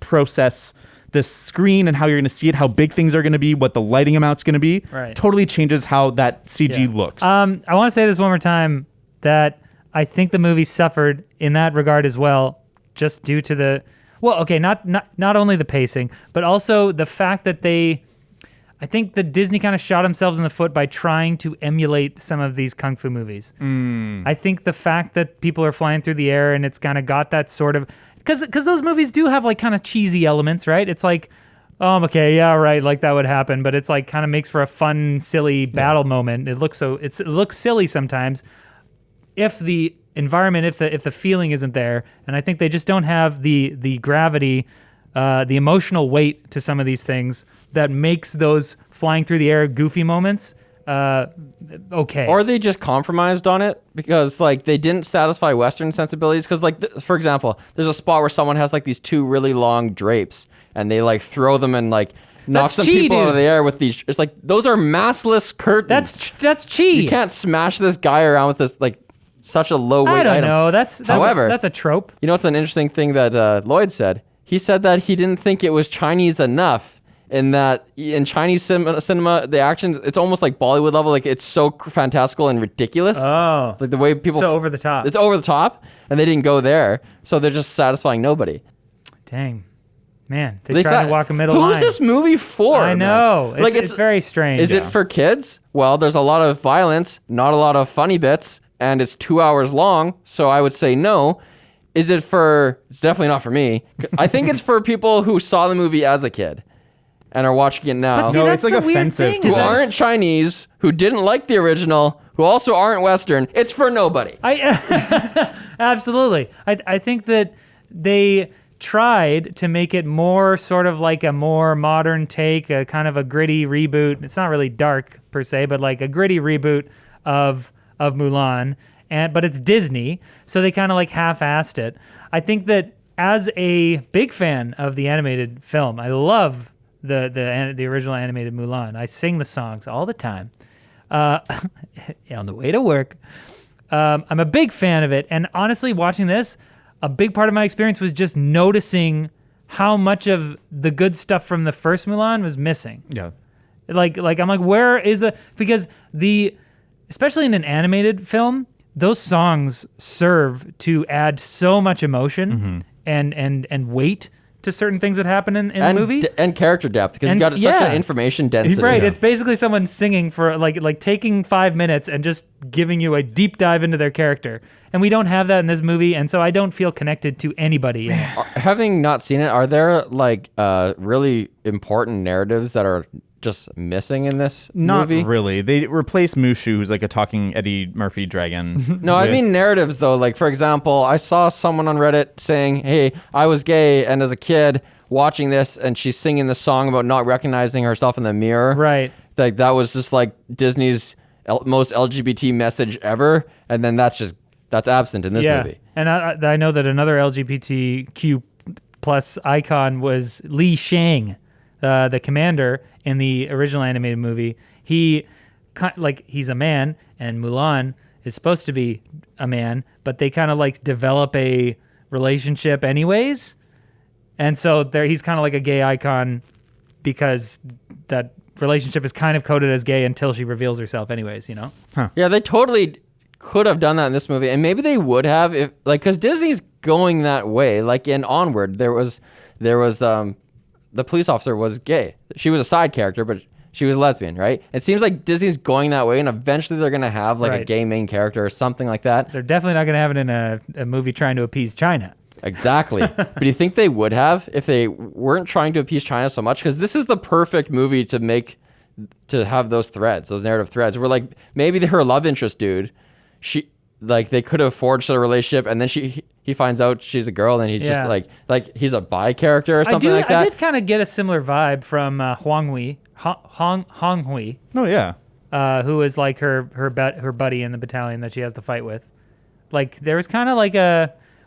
process this screen and how you're going to see it, how big things are going to be, what the lighting amount's going to be. Right. Totally changes how that CG looks. I want to say this one more time that I think the movie suffered in that regard as well, just due to the not only the pacing, but also the fact that I think that Disney kind of shot themselves in the foot by trying to emulate some of these kung fu movies. I think the fact that people are flying through the air and it's kind of got that sort of, because those movies do have like kind of cheesy elements, right? It's like, okay, yeah, right, like that would happen, but it's like kind of makes for a fun, silly battle moment. It looks silly sometimes. if the environment, if the feeling isn't there, and I think they just don't have the gravity, the emotional weight to some of these things that makes those flying through the air goofy moments okay. Or they just compromised on it because like they didn't satisfy Western sensibilities. Because like for example, there's a spot where someone has like these two really long drapes and they like throw them and like knock That's some chi, people out of dude. the air with these. It's like those are massless curtains. That's chi. You can't smash this guy around with this like such a low weight I don't item. know. That's However, that's a trope. You know what's an interesting thing that Lloyd said? He said that he didn't think it was Chinese enough. In that, in Chinese cinema, the action, it's almost like Bollywood level. Like, it's so fantastical and ridiculous. Oh. Like, the way people... So over the top. It's over the top, and they didn't go there, so they're just satisfying nobody. Dang. Man, they try to walk a middle line. Who's this movie for, I man? know. Like, It's very strange. Is it for kids? Well, there's a lot of violence, not a lot of funny bits, and it's 2 hours long, so I would say no. Is it for... It's definitely not for me. I think it's for people who saw the movie as a kid. And are watching it now. But see, No, that's it's like the weird offensive thing, to is who that- aren't Chinese, who didn't like the original, who also aren't Western. It's for nobody. Absolutely. I think that they tried to make it more sort of like a more modern take, a kind of a gritty reboot. It's not really dark per se, but like a gritty reboot of Mulan. But it's Disney, so they kind of like half-assed it. I think that as a big fan of the animated film, I love the original animated Mulan. I sing the songs all the time on the way to work. I'm a big fan of it, and honestly, watching this, a big part of my experience was just noticing how much of the good stuff from the first Mulan was missing. Yeah. Like I'm like, where is because especially in an animated film, those songs serve to add so much emotion and weight to certain things that happen in the movie. And character depth, because you And- got such yeah. an information density. Right, it's basically someone singing for like taking 5 minutes and just giving you a deep dive into their character. And we don't have that in this movie, and so I don't feel connected to anybody. Having not seen it, are there like really important narratives that are just missing in this Not movie? really. They replace Mushu, who's like a talking Eddie Murphy dragon. No, I with- mean narratives though. Like for example, I saw someone on Reddit saying, "Hey, I was gay, and as a kid watching this, and she's singing this song about not recognizing herself in the mirror." Right. Like that was just like Disney's most LGBT message ever, and then that's absent in this movie. And I know that another LGBTQ plus icon was Li Shang, the commander in the original animated movie. He's a man, and Mulan is supposed to be a man, but they kind of like develop a relationship anyways. And so he's kind of like a gay icon because that relationship is kind of coded as gay until she reveals herself anyways, you know? Yeah, they totally could have done that in this movie, and maybe they would have if because Disney's going that way. Like in Onward, there was the police officer was gay. She was a side character, but she was lesbian, right? It seems like Disney's going that way, and eventually they're gonna have like a Right. gay main character or something like that. They're definitely not going to have it in a movie trying to appease China. Exactly. But do you think they would have if they weren't trying to appease China so much? Because this is the perfect movie to have those threads, those narrative threads. Where like maybe her love interest dude, they could have forged a relationship, and then he finds out she's a girl, and he's Yeah. just like he's a bi character or something like that. I did kind of get a similar vibe from Hong Hui, Oh, yeah. who is like her buddy in the battalion that she has to fight with. Like there was kind of like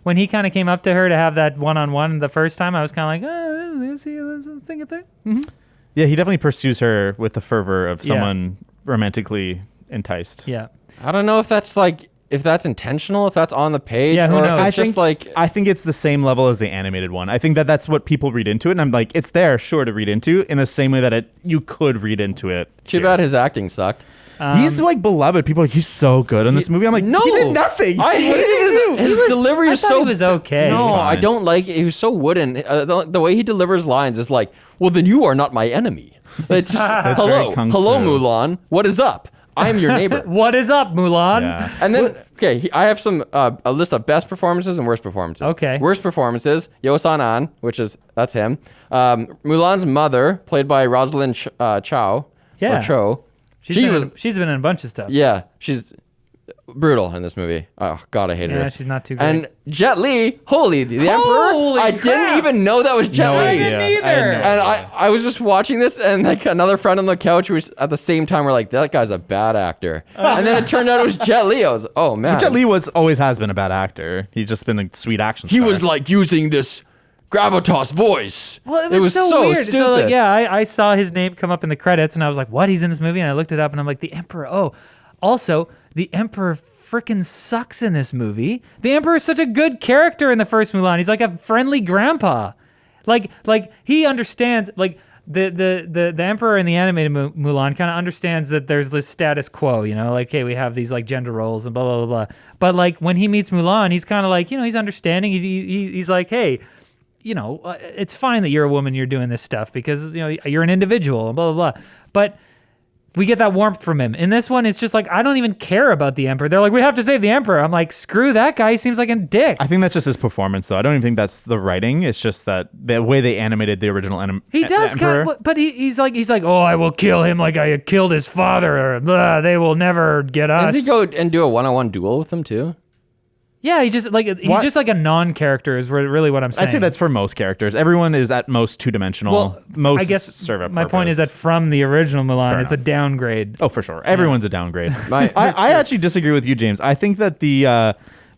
when he kind of came up to her to have that one-on-one the first time, I was kind of like, oh, is he a thing? Yeah, he definitely pursues her with the fervor of Yeah. someone romantically enticed. Yeah. I don't know if that's intentional, if that's on the page, Yeah, who or knows? if it's just like I think it's the same level as the animated one. I think that's what people read into it, and I'm like, it's there, sure, to read into, in the same way that you could read into it. too here. bad his acting sucked. He's like beloved. People are like, he's so good in this movie. I'm like, No, he did nothing. I hated his delivery I is thought so he was okay. No, fine. I don't like it. He was so wooden. The way he delivers lines is like, well, then you are not my enemy. It's just, hello, very kung hello, fu. Mulan. What is up? I am your neighbor. What is up, Mulan? Yeah. And then, okay, I have some a list of best performances and worst performances. Okay. Worst performances: Yo San-an, that's him. Mulan's mother, played by Rosalind Chow. Yeah. Or Cho. She's been in a bunch of stuff. Yeah, she's brutal in this movie. Oh God, I hated her. Yeah, she's not too good. And Jet Li, the Emperor. I didn't even know that was Jet No Li. idea. I didn't either. And I was just watching this, and like another friend on the couch was at the same time. We're like, that guy's a bad actor. And then it turned out it was Jet Li. I was, oh man. Jet Li always has been a bad actor. He's just been a sweet action He star. was like using this gravitas voice. Well, it was so weird. stupid. So like, yeah, I saw his name come up in the credits, and I was like, "What? He's in this movie?" And I looked it up, and I'm like, "The Emperor." Oh, also, the Emperor freaking sucks in this movie. The Emperor is such a good character in the first Mulan. He's like a friendly grandpa. Like he understands. Like the Emperor in the animated Mulan kind of understands that there's this status quo. You know, like, hey, we have these like gender roles and blah blah blah blah. But like when he meets Mulan, he's kind of like, he's understanding. He's like, hey. It's fine that you're a woman, you're doing this stuff because, you're an individual and blah, blah, blah. But we get that warmth from him. In this one, it's just like, I don't even care about the Emperor. They're like, we have to save the Emperor. I'm like, screw that guy. He seems like a dick. I think that's just his performance, though. I don't even think that's the writing. It's just that the way they animated the original He does, Emperor. but he's like, oh, I will kill him like I killed his father. Or, blah, they will never get us. Does he go and do a one-on-one duel with them too? Yeah, he's just like a non-character is really what I'm saying. I'd say that's for most characters. Everyone is at most two-dimensional. Well, most I guess serve a my point is that purpose. from the original Mulan, Fair it's a downgrade. Oh, for sure. Everyone's a downgrade. My- I actually disagree with you, James. I think that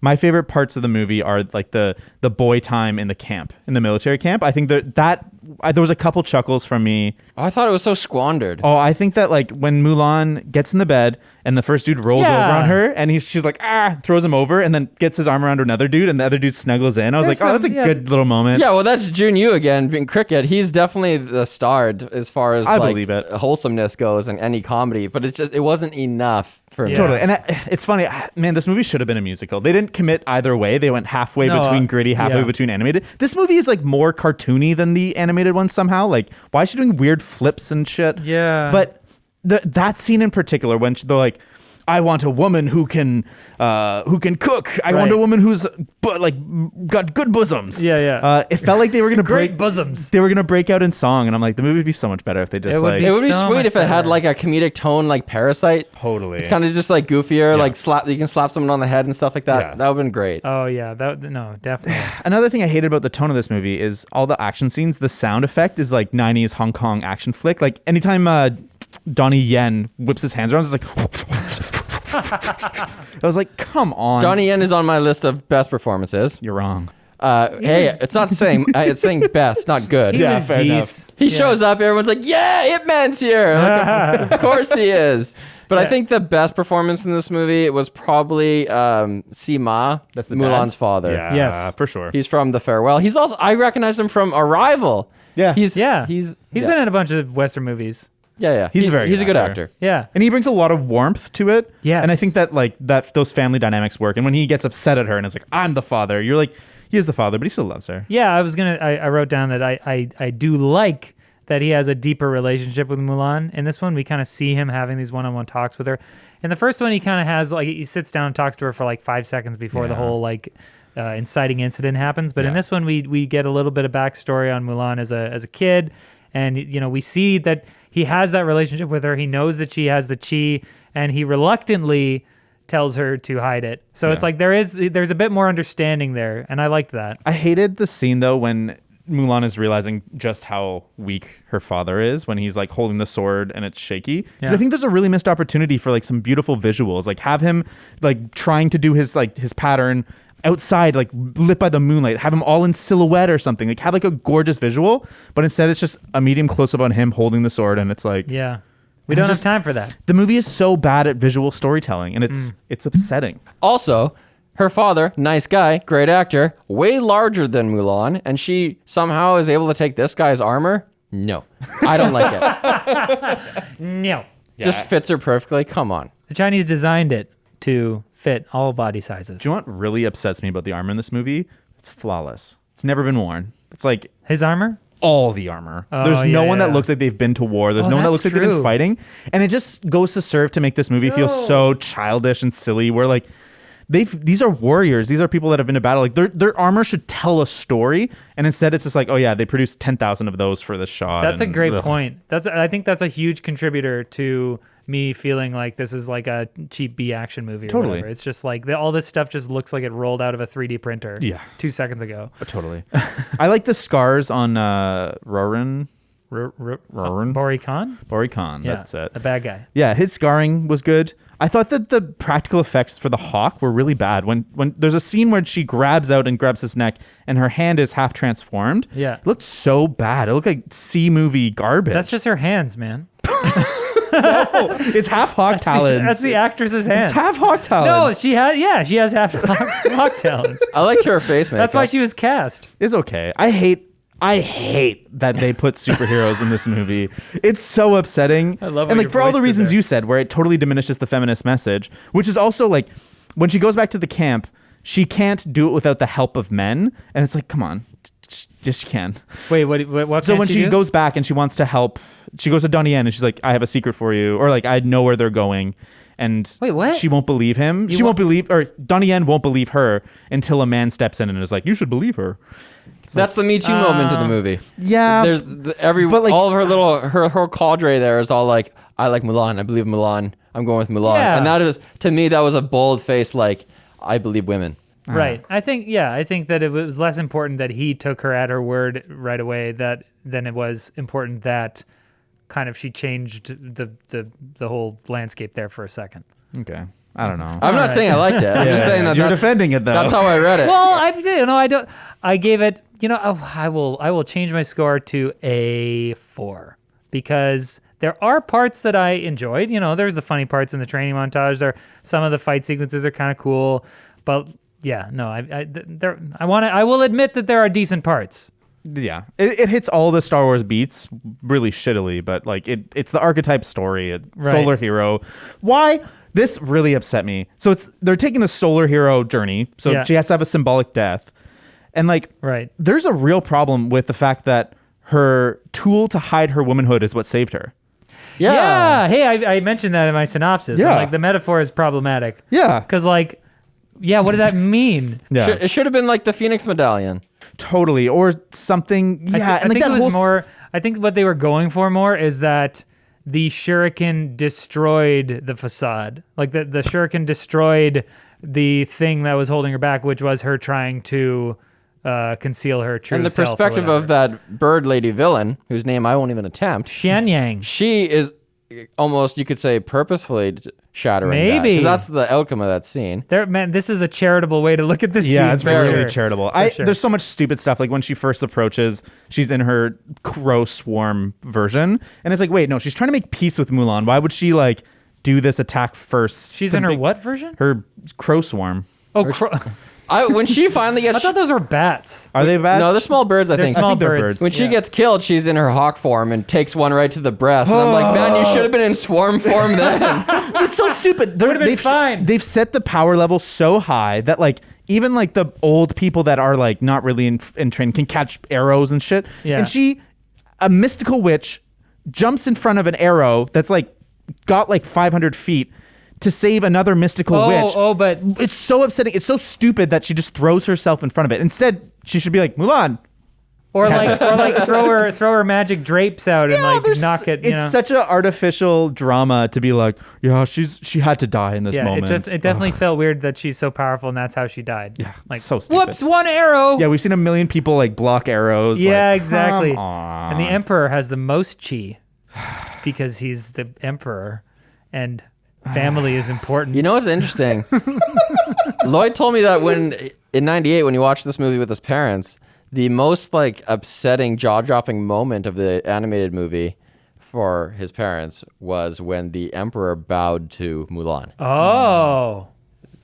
my favorite parts of the movie are like the boy time in the camp, in the military camp. I think that there was a couple chuckles from me. I thought it was so squandered. Oh, I think that like when Mulan gets in the bed and the first dude rolls Yeah. over on her and she's like, throws him over and then gets his arm around another dude and the other dude snuggles in. I was There's like, that's a good little moment. Yeah, well, that's Jun Yu again, being cricket. He's definitely the star as far as I like believe it. wholesomeness goes in any comedy, but it wasn't enough for me. Yeah. Totally. And it's funny, man, this movie should have been a musical. They didn't commit either way. They went halfway No, between gritty, halfway yeah. between animated. This movie is like more cartoony than the animated one somehow. Like, why is she doing weird flips and shit? Yeah. But that scene in particular, when they're like, I want a woman who can cook. I want Right. a woman who's got good bosoms. Yeah. It felt like they were gonna Great break bosoms. They were gonna break out in song, and I'm like, the movie would be so much better if they just It would like be It would be So sweet much if it had better. like a comedic tone, like Parasite. totally. It's kind of just like goofier, Yeah. like you can slap someone on the head and stuff like that. Yeah. That would have been great. Oh yeah, no, definitely. Another thing I hated about the tone of this movie is all the action scenes. The sound effect is like 90s Hong Kong action flick. Like anytime Donnie Yen whips his hands around, it's like. I was like, come on. Donnie Yen is on my list of best performances. You're wrong. Hey, it's not saying it's saying best, not good. He Yeah, was fair enough. decent. He Yeah. shows up, everyone's like, yeah, Ip Man's here. Like, of course he is. But I think the best performance in this movie was probably Sima, That's the Mulan's dad? father. Yeah, Yes. for sure. He's from The Farewell. He's also, I recognize him from Arrival. Yeah. He's Yeah, he's been in a bunch of Western movies. yeah. He's a very he's a good good actor. actor. Yeah, And he brings a lot of warmth to it. Yes. And I think that those family dynamics work. And when he gets upset at her and it's like, I'm the father, you're like, he is the father, but he still loves her. yeah. I wrote down that I do like that he has a deeper relationship with Mulan. In this one, we kind of see him having these one-on-one talks with her. In the first one, he kind of has like he sits down and talks to her for like 5 seconds before the Yeah. whole like inciting incident happens. But in Yeah. this one, we get a little bit of backstory on Mulan as a kid, and we see that he has that relationship with her. He knows that she has the chi, and he reluctantly tells her to hide it. So it's Yeah. like there's a bit more understanding there, and I liked that. I hated the scene though when Mulan is realizing just how weak her father is when he's like holding the sword and it's shaky. Because Yeah. I think there's a really missed opportunity for like some beautiful visuals. Like have him like trying to do his pattern outside, like lit by the moonlight. Have him all in silhouette or something. Like have like a gorgeous visual. But instead it's just a medium close up on him holding the sword, and it's like Yeah, we It's don't just- have time for that. the movie is so bad at visual storytelling, and it's upsetting. Also, her father, nice guy, great actor, way larger than Mulan, and she somehow is able to take this guy's armor. No, I don't like it. No, Just fits her perfectly. Come on. the Chinese designed it to fit all body sizes. Do you know what really upsets me about the armor in this movie? It's flawless. It's never been worn. It's like His armor? all the armor. Oh, There's no yeah, one that yeah. looks like they've been to war. There's Oh, no one that that's looks like they've been true. fighting. And it just goes to serve to make this movie feel so childish and silly, where like these are warriors. These are people that have been to battle. Like their armor should tell a story, and instead it's just like, oh yeah, they produced 10,000 of those for this shot. That's a and great ugh. point. I think that's a huge contributor to me feeling like this is like a cheap B action movie or Totally. whatever. It's just like all this stuff just looks like it rolled out of a 3D printer. Yeah. 2 seconds ago. Totally. I like the scars on Roran. Boycott? Boycott, Yeah, that's it. the bad guy. Yeah, his scarring was good. I thought that the practical effects for the hawk were really bad. When there's a scene where she grabs his neck and her hand is half transformed. Yeah. It looked so bad. It looked like C-movie garbage. That's just her hands, man. It's half hawk talons. That's the actress's hands. It's half hawk talons. No, she has half hawk talons. I liked her face makeup. That's why she was cast. It's okay. I hate that they put superheroes in this movie. It's so upsetting. I love and what like for your all voice the did reasons there. you said, where it totally diminishes the feminist message, which is also like when she goes back to the camp, she can't do it without the help of men, and it's like, come on, just can. Wait, what? So can't when she do? goes back and she wants to help, she goes to Donnie Yen and she's like, I have a secret for you, or like I know where they're going. And Wait, what? She won't believe him. Donnie Yen won't believe her until a man steps in and is like, you should believe her. That's the Me Too moment in the movie. Yeah. There's all of her little her cadre there is all like, I like Mulan. I believe Mulan. I'm going with Mulan. Yeah. And that is, to me, that was a bold face like, I believe women. Right. I think that it was less important that he took her at her word right away than it was important that kind of she changed the whole landscape there for a second. Okay. I don't know. I'm not saying I liked it. I'm just saying that You're that's, defending it though. that's how I read it. Well, I don't. I gave it. I will change my score to a 4 because there are parts that I enjoyed. There's the funny parts in the training montage. Some of the fight sequences are kind of cool, but yeah, no, I will admit that there are decent parts. Yeah, it hits all the Star Wars beats really shittily, but like it's the archetype story, solar hero. Why? This really upset me. So they're taking the solar hero journey. So she has to have a symbolic death, and like there's a real problem with the fact that her tool to hide her womanhood is what saved her. Yeah. Hey, I mentioned that in my synopsis. Yeah. Like the metaphor is problematic. Yeah. Because what does that mean? Yeah. It should have been like the Phoenix Medallion. Totally, or something. Yeah, I think it was more. I think what they were going for more is that the shuriken destroyed the facade. Like the shuriken destroyed the thing that was holding her back, which was her trying to conceal her true self. And the perspective of that bird lady villain, whose name I won't even attempt. Xinjiang. She is almost, you could say, purposefully shattering Maybe. because that's the outcome of that scene. Man, this is a charitable way to look at this scene. Yeah, it's for very sure. charitable. Sure. There's so much stupid stuff. Like when she first approaches, she's in her crow swarm version, and it's like, wait, no, she's trying to make peace with Mulan. Why would she like do this attack first? She's in her what version? Her crow swarm. Oh, When she finally I gets... thought those were bats. Are they bats? No, they're small birds, I They're think. small I think they're birds. birds. When she gets killed, she's in her hawk form and takes one right to the breast. And I'm like, man, you should have been in swarm form then. It's so stupid. Would've been fine. They've set the power level so high that like even like the old people that are like not really in train can catch arrows and shit. Yeah. And a mystical witch, jumps in front of an arrow that's like got like 500 feet to save another mystical witch. But It's so upsetting. It's so stupid that she just throws herself in front of it. Instead, she should be like, Mulan. or throw her magic drapes out and knock it. It's such an artificial drama to be like, yeah, she had to die in this moment. It definitely felt weird that she's so powerful and that's how she died. Yeah, like so stupid. whoops, one arrow. Yeah, we've seen a million people like block arrows. Yeah, like, exactly. Come on. And the emperor has the most chi because he's the emperor and family is important. You know what's interesting? Lloyd told me that in '98, when he watched this movie with his parents, the most like upsetting, jaw-dropping moment of the animated movie for his parents was when the emperor bowed to Mulan. Oh.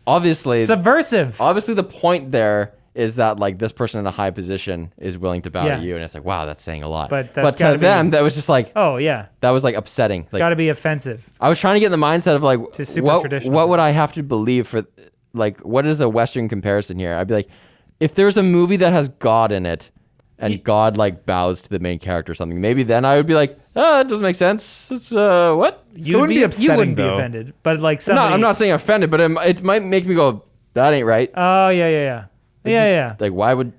Obviously, Subversive. the point there is that like this person in a high position is willing to bow Yeah. to you, and it's like, wow, that's saying a lot. But that's to gotta be- them, that was just like, Oh, yeah. that was like upsetting. Like, Got to be offensive. I was trying to get in the mindset of like, To super traditional. what would I have to believe for, like, what is a Western comparison here? I'd be like, if there's a movie that has God in it, and God like bows to the main character or something, maybe then I would be like, oh, it doesn't make sense. It's what? You wouldn't be upsetting, You wouldn't though. be offended. But like somebody... I'm not saying offended, but it might make me go, that ain't right. Oh, yeah. Yeah. Like, why would?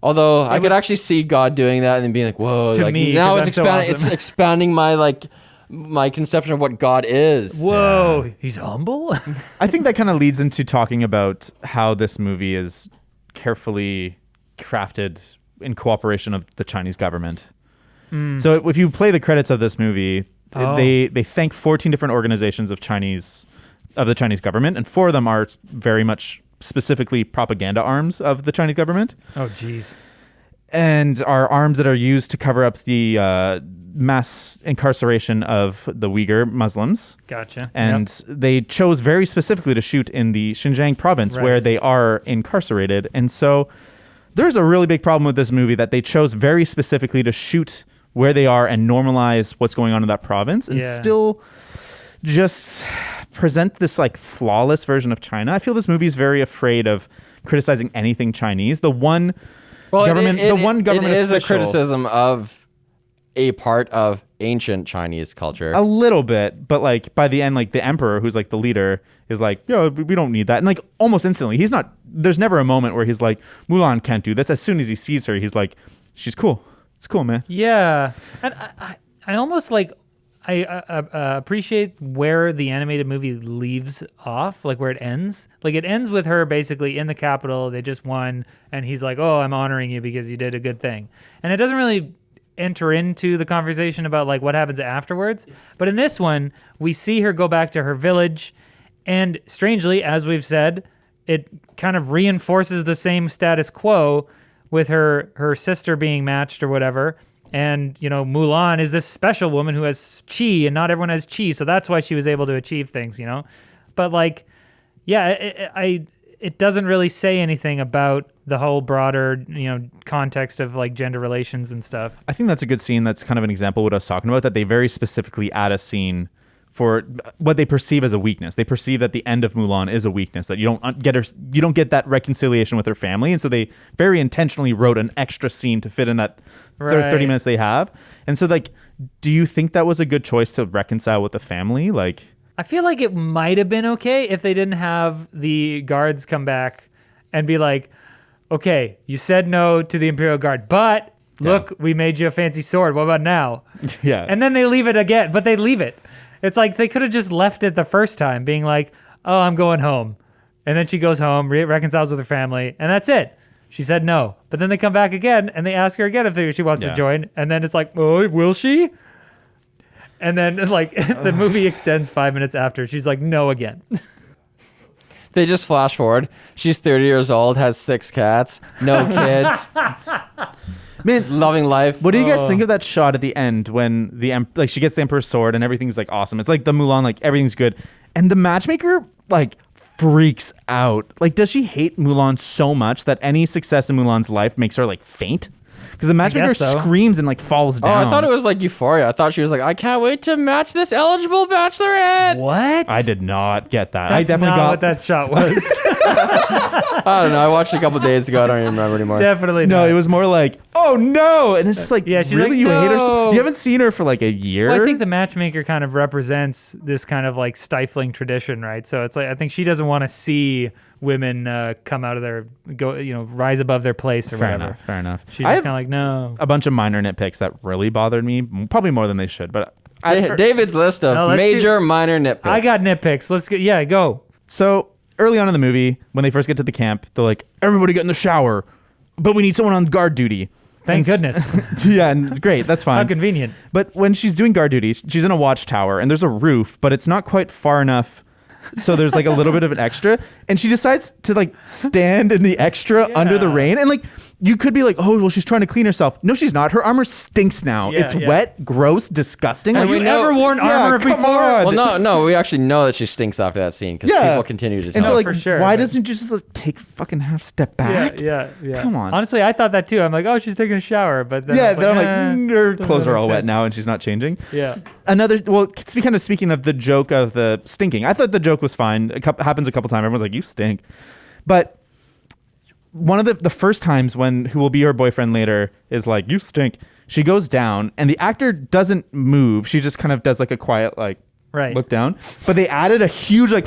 Although I could actually see God doing that and then being like, "Whoa!" To like, me, now 'cause it's I'm so expanding. awesome. It's expanding my like my conception of what God is. Whoa, he's humble? I think that kind of leads into talking about how this movie is carefully crafted in cooperation of the Chinese government. So if you play the credits of this movie, they thank 14 different organizations of the Chinese government, and 4 of them are very much specifically propaganda arms of the Chinese government. Oh, jeez. And are arms that are used to cover up the mass incarceration of the Uyghur Muslims. Gotcha. And they chose very specifically to shoot in the Xinjiang province where they are incarcerated. And so there's a really big problem with this movie that they chose very specifically to shoot where they are and normalize what's going on in that province and still just present this like flawless version of China. I feel this movie is very afraid of criticizing anything Chinese. The one government it is official, a criticism of a part of ancient Chinese culture. a little bit, but like by the end, like the emperor, who's like the leader, is like, yo, we don't need that. And like almost instantly, there's never a moment where he's like, Mulan can't do this. As soon as he sees her, he's like, she's cool. It's cool, man. Yeah. And I almost like, I appreciate where the animated movie leaves off, like where it ends. Like it ends with her basically in the capital. They just won. And he's like, oh, I'm honoring you because you did a good thing. And it doesn't really enter into the conversation about like what happens afterwards. But in this one, we see her go back to her village. And strangely, as we've said, it kind of reinforces the same status quo with her sister being matched or whatever. And, you know, Mulan is this special woman who has chi, and not everyone has chi. So that's why she was able to achieve things, you know? But, like, yeah, it doesn't really say anything about the whole broader, you know, context of, like, gender relations and stuff. I think that's a good scene. That's kind of an example of what I was talking about, that they very specifically add a scene for what they perceive as a weakness. They perceive that the end of Mulan is a weakness, that you don't get that reconciliation with her family, and so they very intentionally wrote an extra scene to fit in that 30 minutes they have. And so, like, do you think that was a good choice to reconcile with the family? Like, I feel like it might have been okay if they didn't have the guards come back and be like, okay, you said no to the Imperial Guard, but look, we made you a fancy sword. What about now? yeah. And then they leave it again, but they leave it. It's like they could have just left it the first time, being like, oh, I'm going home. And then she goes home, reconciles with her family, and that's it. She said no. But then they come back again, and they ask her again if she wants to join. And then it's like, oh, will she? And then, like, the movie extends 5 minutes after. She's like, no again. They just flash forward. She's 30 years old, has 6 cats, no kids. Man, loving life. What do you guys think of that shot at the end when she gets the Emperor's sword and everything's like awesome? It's like the Mulan, like everything's good, and the matchmaker like freaks out. Like, does she hate Mulan so much that any success in Mulan's life makes her like faint? Because the matchmaker screams and like falls down. Oh, I thought it was like Euphoria. I thought she was like, I can't wait to match this eligible bachelorette. What? I did not get that. That's I definitely not got what that shot was. I don't know. I watched it a couple days ago. I don't even remember anymore. Definitely not. No, it was more like, oh no, and it's just like, Yeah, she's really, like, you hate her? "No." You haven't seen her for like a year. Well, I think the matchmaker kind of represents this kind of like stifling tradition, right? So it's like, I think she doesn't want to see women come out of rise above their place or whatever. Fair enough. She's just kind of like, no. A bunch of minor nitpicks that really bothered me, probably more than they should. But David's list of major, minor nitpicks. I got nitpicks. Let's go. So early on in the movie, when they first get to the camp, they're like, everybody get in the shower, but we need someone on guard duty. Thank goodness. Yeah, and great. That's fine. How convenient. But when she's doing guard duty, she's in a watchtower, and there's a roof, but it's not quite far enough. So there's like a little bit of an extra, and she decides to like stand in the extra under the rain, and like you could be like, oh well, she's trying to clean herself. No, she's not. Her armor stinks now. It's wet, gross, disgusting. Have you ever worn armor before? Well, no, we actually know that she stinks after that scene because people continue to tell. And so, like, for sure, why doesn't you just like take a fucking half step back? Yeah. Come on. Honestly, I thought that too. I'm like, oh, she's taking a shower, but then her clothes are all wet now, and she's not changing. Yeah. Speaking of the joke of the stinking, I thought the joke was fine. It happens a couple times. Everyone's like, you stink. But one of the first times when who will be her boyfriend later is like, you stink. She goes down, and the actor doesn't move. She just kind of does like a quiet look down. But they added a huge like.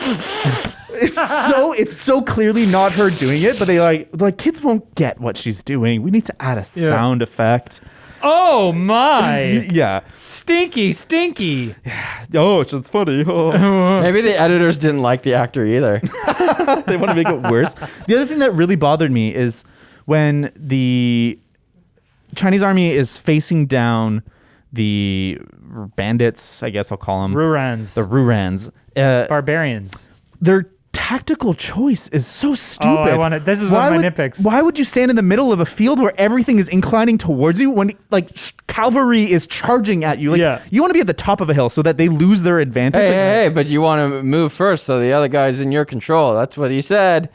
It's so clearly not her doing it. But they like kids won't get what she's doing. We need to add a sound effect. Oh my! Yeah. Stinky. Oh, it's funny. Oh. Maybe the editors didn't like the actor either. They want to make it worse. The other thing that really bothered me is when the Chinese army is facing down the bandits, I guess I'll call them. Rurans. The Rurans. Barbarians. Their tactical choice is so stupid. This is one of my nitpicks. Why would you stand in the middle of a field where everything is inclining towards you when cavalry is charging at you? You want to be at the top of a hill so that they lose their advantage. Hey, but you want to move first so the other guy's in your control. That's what he said.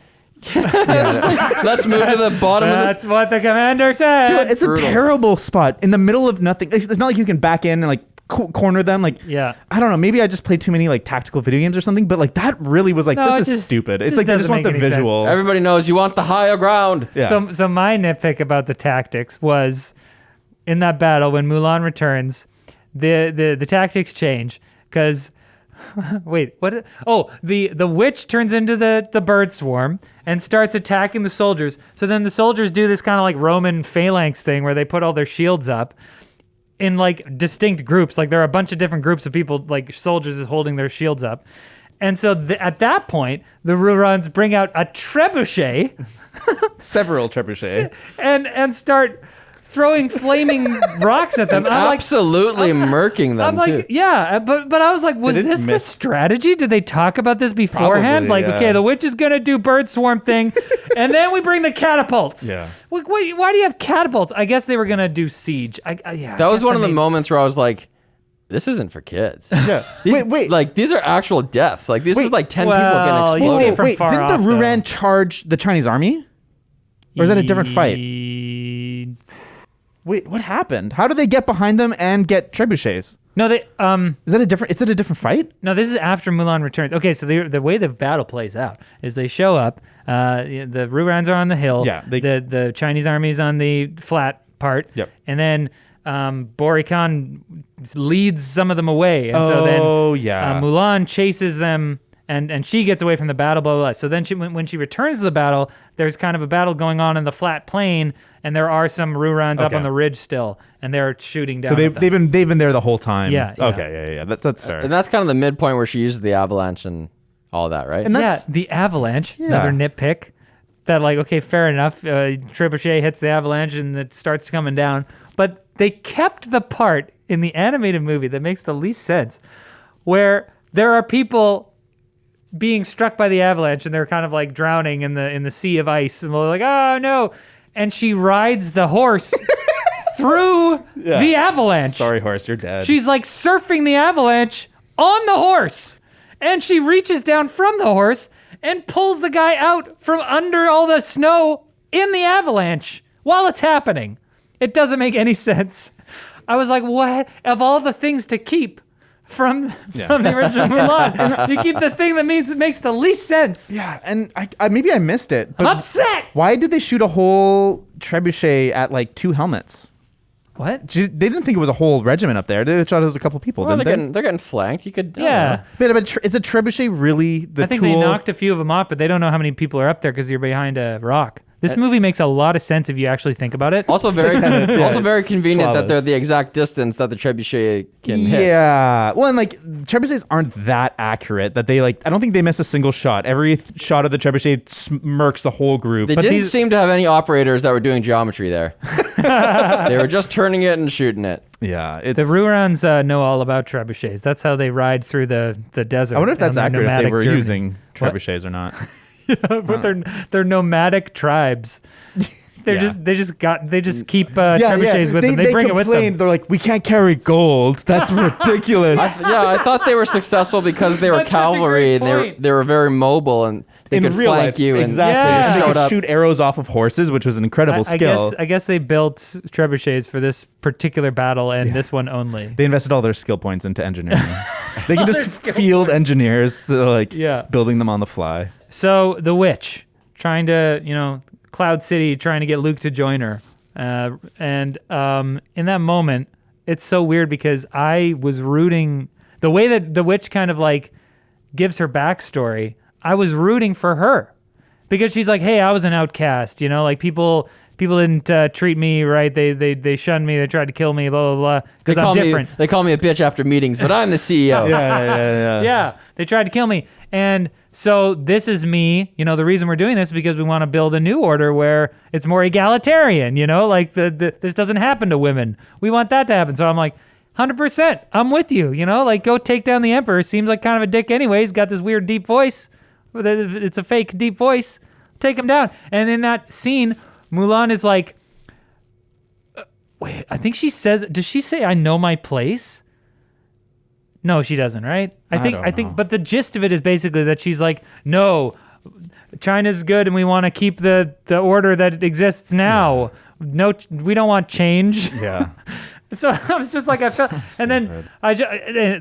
Let's move to the bottom of That's what the commander said. It's a terrible spot in the middle of nothing. It's not like you can back in and corner them. I don't know. Maybe I just played too many tactical video games or something. But that really was this is stupid. It's like they just want the visual. Sense. Everybody knows you want the higher ground. Yeah. So my nitpick about the tactics was in that battle when Mulan returns, the tactics change because. Wait, what? Oh, the witch turns into the bird swarm and starts attacking the soldiers. So then the soldiers do this kind of Roman phalanx thing where they put all their shields up in distinct groups. There are a bunch of different groups of people, soldiers is holding their shields up. And so at that point, the Rurans bring out a trebuchet. Several trebuchet. And start throwing flaming rocks at them. I'm absolutely murking them. I'm too. Yeah, but I was like, was this the strategy? Did they talk about this beforehand? Probably, Okay, the witch is gonna do bird swarm thing, and then we bring the catapults. Yeah. Why do you have catapults? I guess they were gonna do siege. That was one of the moments where I was like, this isn't for kids. Yeah. Wait. These are actual deaths. This is 10 people getting you see exploded. it from far didn't off, the Ruran charge the Chinese army? Or is that a different fight? Wait, what happened? How did they get behind them and get trebuchets? No, they Is it a different fight? No, this is after Mulan returns. Okay, so the way the battle plays out is they show up. The Rurans are on the hill. Yeah, the Chinese army is on the flat part. Yep. And then Boycott leads some of them away. And so then Mulan chases them. And she gets away from the battle, blah, blah, blah. So then when she returns to the battle, there's kind of a battle going on in the flat plain, and there are some Rurans up on the ridge still, and they're shooting down. So they've been there the whole time. Yeah. Okay. Yeah. That's fair. And that's kind of the midpoint where she uses the avalanche and all that, right? And that's the avalanche. Another nitpick. That okay, fair enough. Trebuchet hits the avalanche and it starts coming down, but they kept the part in the animated movie that makes the least sense, where there are people being struck by the avalanche and they're kind of drowning in the sea of ice, and they're like, oh no, and she rides the horse through the avalanche. Sorry, horse, you're dead. She's surfing the avalanche on the horse, and she reaches down from the horse and pulls the guy out from under all the snow in the avalanche while it's happening. It doesn't make any sense. I was like, what? Of all the things to keep from the original Mulan, you keep the thing that makes the least sense. Yeah, and I maybe I missed it. But I'm upset. Why did they shoot a whole trebuchet at 2 helmets? What? They didn't think it was a whole regiment up there. They thought it was a couple people. Well, didn't they're getting flanked. You could, Yeah. But is a trebuchet really the tool? I think they knocked a few of them off, but they don't know how many people are up there because you're behind a rock. This movie makes a lot of sense if you actually think about it. Also very it's convenient that they're flawless. the exact distance that the trebuchet can hit. Yeah. Well, and trebuchets aren't that accurate that they I don't think they miss a single shot. Every shot of the trebuchet smirks the whole group. They didn't seem to have any operators that were doing geometry there. They were just turning it and shooting it. Yeah. The Rurans know all about trebuchets. That's how they ride through the desert. I wonder if that's on their accurate if they nomadic were journey. using trebuchets or not. But they're nomadic tribes. They just keep trebuchets with them. They bring it with them. They're like, we can't carry gold. That's ridiculous. I thought they were successful because they were That's such a cavalry great and point. they were very mobile and they could real flank life, you. exactly. Yeah. And they showed could up. shoot arrows off of horses, which was an incredible skill. I guess they built trebuchets for this particular battle and this one only. They invested all their skill points into engineering. They can just field engineers that are building them on the fly. So the witch trying to, Cloud City trying to get Luke to join her. And in that moment, it's so weird because I was rooting the way that the witch kind of gives her backstory. I was rooting for her because she's like, hey, I was an outcast, people people didn't treat me right. They shunned me. They tried to kill me. Blah blah blah. Because I'm different. They call me a bitch after meetings, but I'm the CEO. Yeah, they tried to kill me. And so this is me. The reason we're doing this is because we want to build a new order where it's more egalitarian. Like this doesn't happen to women. We want that to happen. So I'm like, 100%. I'm with you. Like go take down the emperor. Seems like kind of a dick anyway. He's got this weird deep voice. It's a fake deep voice. Take him down. And in that scene, Mulan is like, wait, I think she says, does she say I know my place? No, she doesn't, right? I think, but the gist of it is basically that she's like, no, China's good and we want to keep the order that exists now. Yeah. No, we don't want change. Yeah. So I was just like, I felt, and then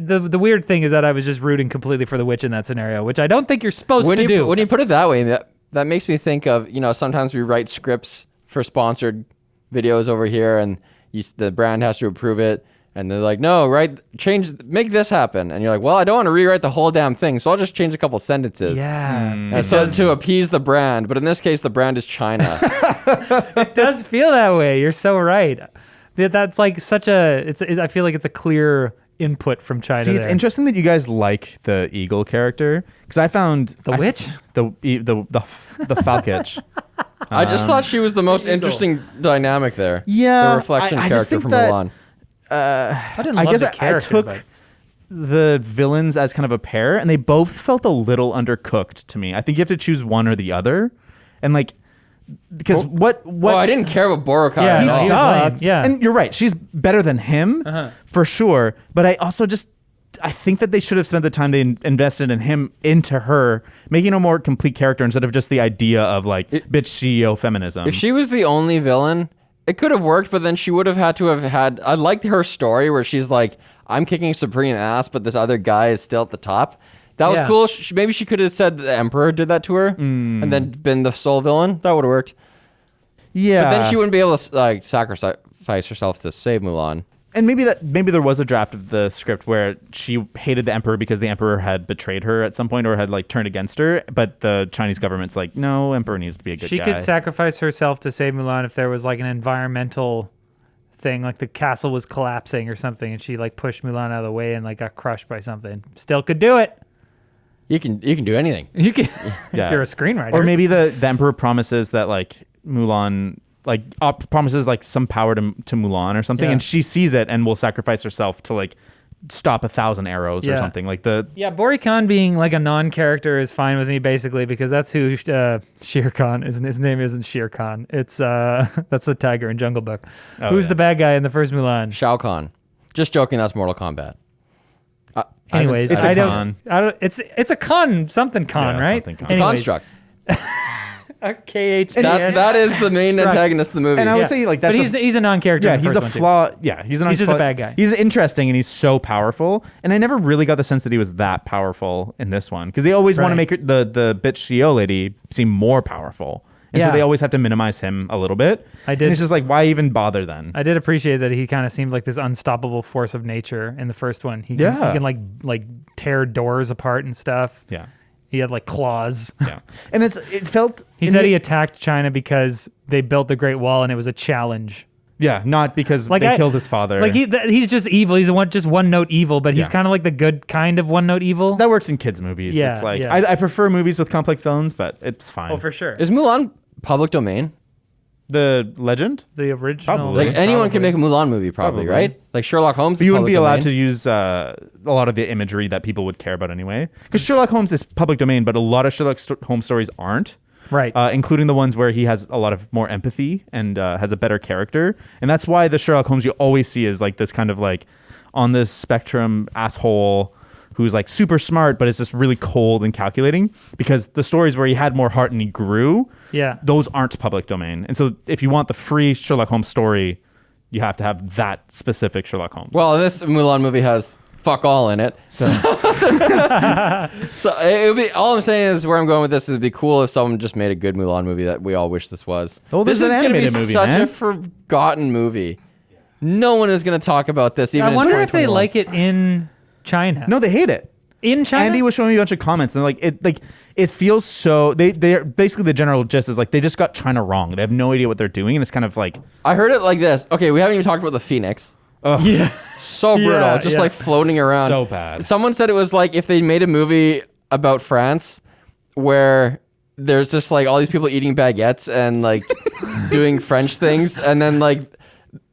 the weird thing is that I was just rooting completely for the witch in that scenario, which I don't think you're supposed to do. When you put it that way, that makes me think of, sometimes we write scripts for sponsored videos over here and the brand has to approve it. And they're like, no, make this happen. And you're like, well, I don't want to rewrite the whole damn thing, so I'll just change a couple sentences. Yeah. And so to appease the brand, but in this case, the brand is China. It does feel that way. You're so right. That's like I feel like it's a clear input from China. See, it's interesting that you guys like the eagle character, because I found... The witch? The falcich. I just thought she was the most interesting dynamic there. Yeah. The reflection I character from Mulan. I didn't love the character, I took the villains as kind of a pair, and they both felt a little undercooked to me. I think you have to choose one or the other, and because what? Oh, I didn't care about Boycott. Yeah, he no, sucked. Yeah, and you're right. She's better than him for sure. But I also I think that they should have spent the time they invested in him into her, making a more complete character instead of just the idea of bitch CEO feminism. If she was the only villain, it could have worked, but then she would have had to have had... I liked her story where she's like, I'm kicking supreme ass, but this other guy is still at the top. That was cool. Maybe she could have said the Emperor did that to her and then been the sole villain. That would have worked. Yeah. But then she wouldn't be able to sacrifice herself to save Mulan. And maybe there was a draft of the script where she hated the emperor because the emperor had betrayed her at some point or had turned against her, but the Chinese government's like, no, emperor needs to be a good guy. She could sacrifice herself to save Mulan if there was an environmental thing, like the castle was collapsing or something, and she pushed Mulan out of the way and got crushed by something. Still could do it. You can do anything. You can if you're a screenwriter. Or maybe the emperor promises that Mulan. Promises some power to Mulan or something, and she sees it and will sacrifice herself to stop 1,000 arrows or something Boycott being a non-character is fine with me basically because that's who Shere Khan is. His name isn't Shere Khan. It's that's the tiger in Jungle Book. Who's the bad guy in the first Mulan? Shao Kahn. Just joking. That's Mortal Kombat. Anyways, it's a con. It's a con, something con, right? Something con. It's a construct. KH. That is the main antagonist of the movie. And I would say that's but he's a non-character. Yeah, in the he's a first one, flaw. too. Yeah, he's just a bad guy. He's interesting and he's so powerful. And I never really got the sense that he was that powerful in this one because they always want to make the bitch CEO lady seem more powerful. And so they always have to minimize him a little bit. I did. And it's just why even bother then? I did appreciate that he kind of seemed like this unstoppable force of nature in the first one. He can tear doors apart and stuff. Yeah. He had claws. Yeah. And it felt... He said he attacked China because they built the Great Wall and it was a challenge. Yeah, not because they killed his father. He's just evil. He's just one-note evil, but he's kind of the good kind of one-note evil. That works in kids' movies. Yeah, it's I prefer movies with complex villains, but it's fine. Oh, for sure. Is Mulan public domain? The legend? The original? Probably. Anyone can make a Mulan movie, probably, right? Sherlock Holmes. But you wouldn't be allowed to use a lot of the imagery that people would care about anyway. Because Sherlock Holmes is public domain, but a lot of Sherlock Holmes stories aren't. Right. Including the ones where he has a lot of more empathy and has a better character. And that's why the Sherlock Holmes you always see is this kind of on this spectrum asshole who's super smart, but is just really cold and calculating because the stories where he had more heart and he grew, those aren't public domain. And so if you want the free Sherlock Holmes story, you have to have that specific Sherlock Holmes. Well, this Mulan movie has fuck all in it. So it would be, all I'm saying is where I'm going with this is it'd be cool if someone just made a good Mulan movie that we all wish this was. Oh, this is going to be movie, such man. a forgotten movie. No one is going to talk about this even I wonder in if they 2021. like it in China. No, they hate it. In China? Andy was showing me a bunch of comments, and it feels so. They're basically, the general gist is like they just got China wrong. They have no idea what they're doing, and it's kind of like, I heard it like this. Okay, we haven't even talked about the Phoenix. Yeah. So brutal, Yeah, just yeah. like floating around. So bad. Someone said it was like if they made a movie about France where there's just like all these people eating baguettes and like doing French things, and then like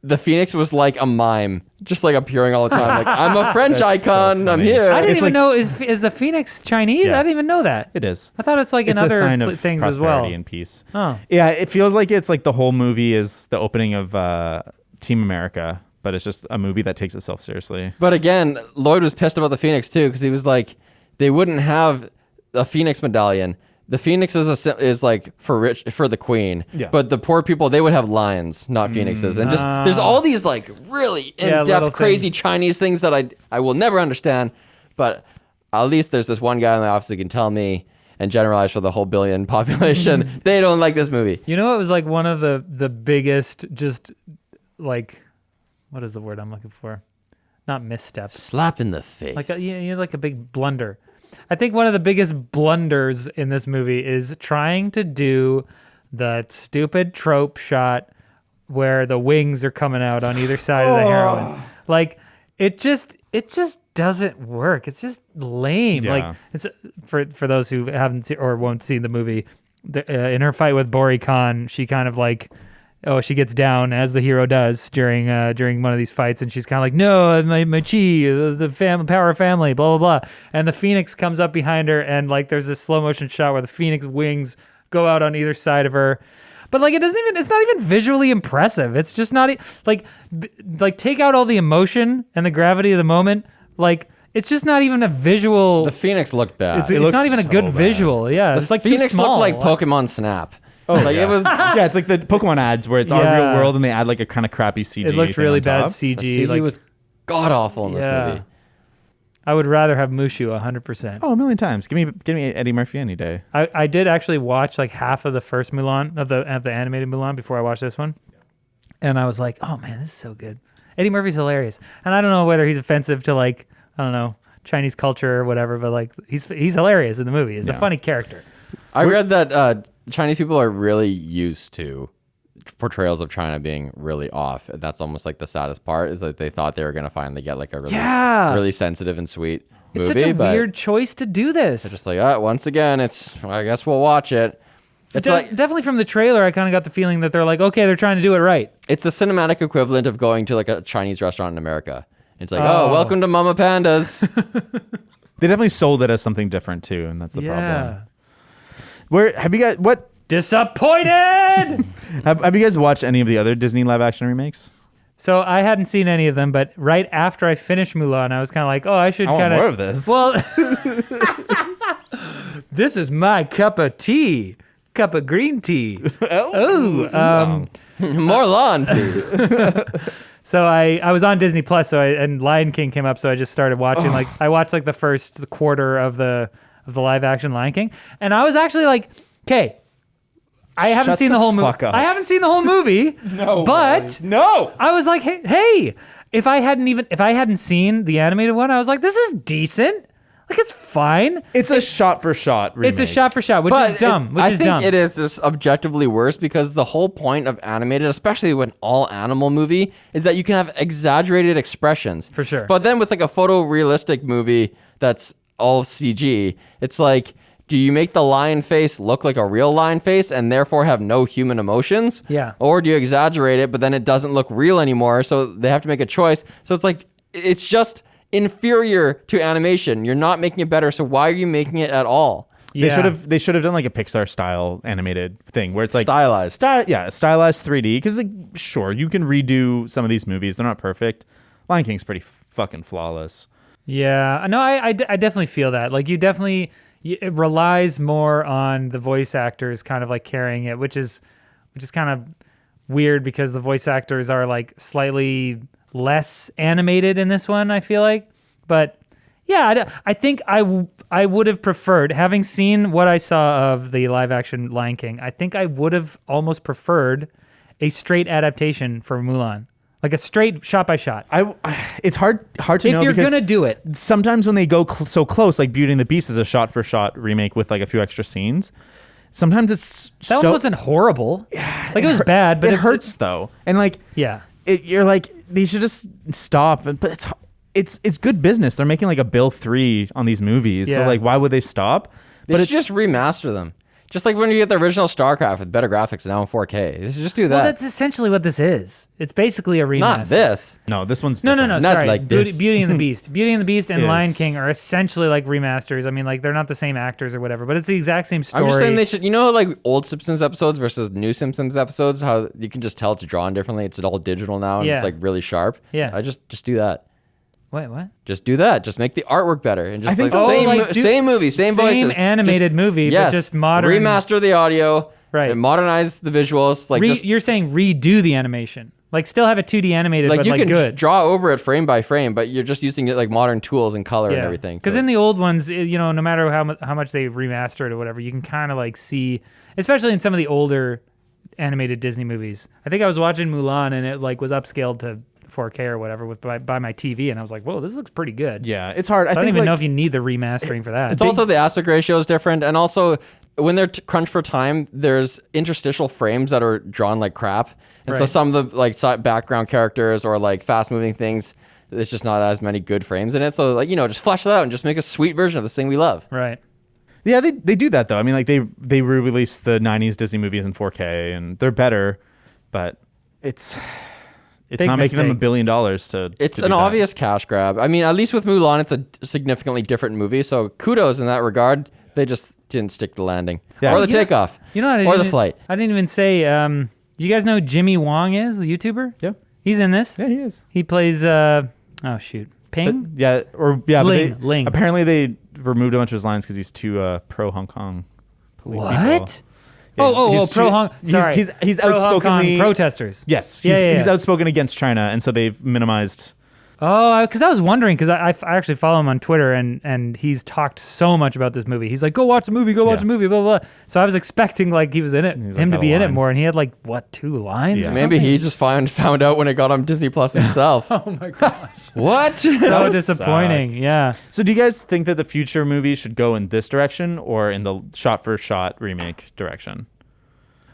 the Phoenix was like a mime, just like appearing all the time. Like, I'm a French That's so icon. I'm funny. here. I didn't It's even like- know, is the Phoenix Chinese? Yeah. I didn't even know that. it is. I thought it's like It's in a other sign of things as prosperity well. and peace. Oh. Yeah, it feels like it's like the whole movie is the opening of Team America, but it's just a movie that takes itself seriously. But again, Lloyd was pissed about the Phoenix too, because he was like, they wouldn't have a Phoenix medallion. The Phoenix is like for the queen, Yeah. but the poor people, they would have lions, not phoenixes. And just there's all these like really little in-depth, crazy things. Chinese things that I will never understand. But at least there's this one guy in the office that can tell me and generalize for the whole billion population. They don't like this movie. You know, it was like one of the biggest, just like, what is the word I'm looking for? Not missteps. Slap in the face. Like like a big blunder. I think one of the biggest blunders in this movie is trying to do that stupid trope shot where the wings are coming out on either side of the heroine. Like it just doesn't work. It's just lame. Yeah. Like it's for those who haven't seen or won't see the movie. In her fight with Boycott, she kind of like. Oh, she gets down as the hero does during one of these fights, and she's kind of like, "No, my chi, the power of family, blah blah blah." And the Phoenix comes up behind her, and like there's this slow motion shot where the Phoenix wings go out on either side of her, but like it's not even visually impressive. It's just not like take out all the emotion and the gravity of the moment, like. It's just not even a visual. The Phoenix looked bad. It's looks not even a so good bad. visual. Yeah, it's like too Phoenix small. looked like Pokemon Snap. Oh, like yeah. it was. Yeah, it's like the Pokemon ads where it's our Yeah. real world and they add like a kind of crappy CG. It looked thing really on bad top. CG. The CG like, was god awful in this Yeah. movie. I would rather have Mushu 100%. Oh, a million times. Give me Eddie Murphy any day. I did actually watch like half of the first Mulan of the animated Mulan before I watched this one, and I was like, oh man, this is so good. Eddie Murphy's hilarious, and I don't know whether he's offensive to like I don't know Chinese culture or whatever, but like he's hilarious in the movie. He's a funny character. I read that Chinese people are really used to portrayals of China being really off. And that's almost like the saddest part is that they thought they were going to finally get like a really sensitive and sweet It's movie. such a but weird choice to do this. they're just like, once again, I guess we'll watch it. It's like Definitely from the trailer, I kind of got the feeling that they're like, okay, they're trying to do it right. it's the cinematic equivalent of going to like a Chinese restaurant in America. It's like, welcome to Mama Panda's. They definitely sold it as something different too, and that's the problem. Where have you guys Disappointed! have you guys watched any of the other Disney live action remakes? So I hadn't seen any of them, but right after I finished Mulan, I was kind of like, oh, I should I want kind more of this. Well, this is my cup of tea, cup of green tea. More lawn, please. So I was on Disney Plus, and Lion King came up, so I just started watching. Like I watched like the first quarter of the live action Lion King, and I was actually like, okay. I haven't Shut seen the the whole movie. fuck up. I haven't seen the whole movie. No, but no. I was like, hey, if I hadn't seen the animated one, I was like, this is decent. Like it's fine. It's a shot for shot remake. It's a shot for shot, which is dumb. I think it is just objectively worse because the whole point of animated, especially when all animal movie, is that you can have exaggerated expressions. For sure. But then with like a photorealistic movie that's all CG, it's like, do you make the lion face look like a real lion face and therefore have no human emotions? Yeah. Or do you exaggerate it, but then it doesn't look real anymore, so they have to make a choice. So it's like, it's just inferior to animation. You're not making it better, so why are you making it at all? Yeah. They should have done like a Pixar style animated thing where it's like Stylized. stylized 3D, because like sure you can redo some of these movies, they're not perfect. Lion King's pretty fucking flawless. Yeah, no, I definitely feel that. Like it relies more on the voice actors kind of like carrying it, which is kind of weird because the voice actors are like slightly less animated in this one, I feel like. But yeah, I think I would have preferred, having seen what I saw of the live action Lion King, I think I would have almost preferred a straight adaptation for Mulan. Like a straight shot by shot. It's hard to If know you're because gonna do it, sometimes when they go so close, like Beauty and the Beast is a shot for shot remake with like a few extra scenes. Sometimes it's that one wasn't horrible. Like it was bad, but it hurts though, and like yeah. you're like they should just stop. But it's good business. They're making like a Bill 3 on these movies, so Yeah. like why would they stop? They should just remaster them. Just like when you get the original StarCraft with better graphics now in 4K. They should just do that. Well, that's essentially what this is. It's basically a remaster. Not this. No, this one's No, different. Not sorry. like Beauty, this. Beauty and the Beast. Beauty and the Beast and Is- Lion King are essentially like remasters. I mean, like they're not the same actors or whatever, but it's the exact same story. I'm just saying they should, like old Simpsons episodes versus new Simpsons episodes, how you can just tell it's drawn differently. It's all digital now and Yeah. it's like really sharp. Yeah. I just do that. Wait, what? Just do that. Just make the artwork better and just I think like, the- same movie, same voices. Same animated movie, Yes. but just modern. Remaster the audio. Right. And modernize the visuals. Like You're saying redo the animation. Like still have it 2D animated, like but you like can good. draw over it frame by frame, but you're just using it like modern tools and color and everything. Because So- in the old ones, no matter how much they remastered or whatever, you can kind of like see, especially in some of the older animated Disney movies. I think I was watching Mulan and it like was upscaled to 4K or whatever by my TV, and I was like, whoa, this looks pretty good. Yeah, it's hard. I don't think even like, know if you need the remastering for that. It's also the aspect ratio is different, and also when they're crunched for time, there's interstitial frames that are drawn like crap, and so Right. some of the like background characters or like fast moving things, there's just not as many good frames in it. So like just flesh that out and just make a sweet version of this thing we love. Right. Yeah, they do that though. I mean, like they re-released the '90s Disney movies in 4K, and they're better, but it's Big not making them $1 mistake. billion to. It's to do an that. obvious cash grab. I mean, at least with Mulan, it's a significantly different movie. So kudos in that regard. They just didn't stick the landing Yeah. or the You know- takeoff You know, or the flight. I didn't even say. You guys know who Jimmy Wong is, the YouTuber? Yeah, He's in this. yeah, he is. He plays. Oh shoot, Ping. But Ling, Ling. apparently they removed a bunch of his lines because he's too pro Hong Kong. What? Yeah, Oh, pro Hong. Sorry, He's pro Hong Kong outspokenly protesters. Yes, Yeah, he's yeah. outspoken against China, and so they've minimized. Oh, because I was wondering, because I actually follow him on Twitter, and he's talked so much about this movie. He's like, go watch the movie, go watch the movie, blah, blah, blah. So I was expecting like he was in it, He's him like, to be got a in it line. more, and he had like, what, 2 lines? Yeah. or Maybe something? he just found out when it got on Disney Plus himself. Oh my gosh. What? So That would disappointing. suck. Yeah. So do you guys think that the future movies should go in this direction or in the shot-for-shot remake direction?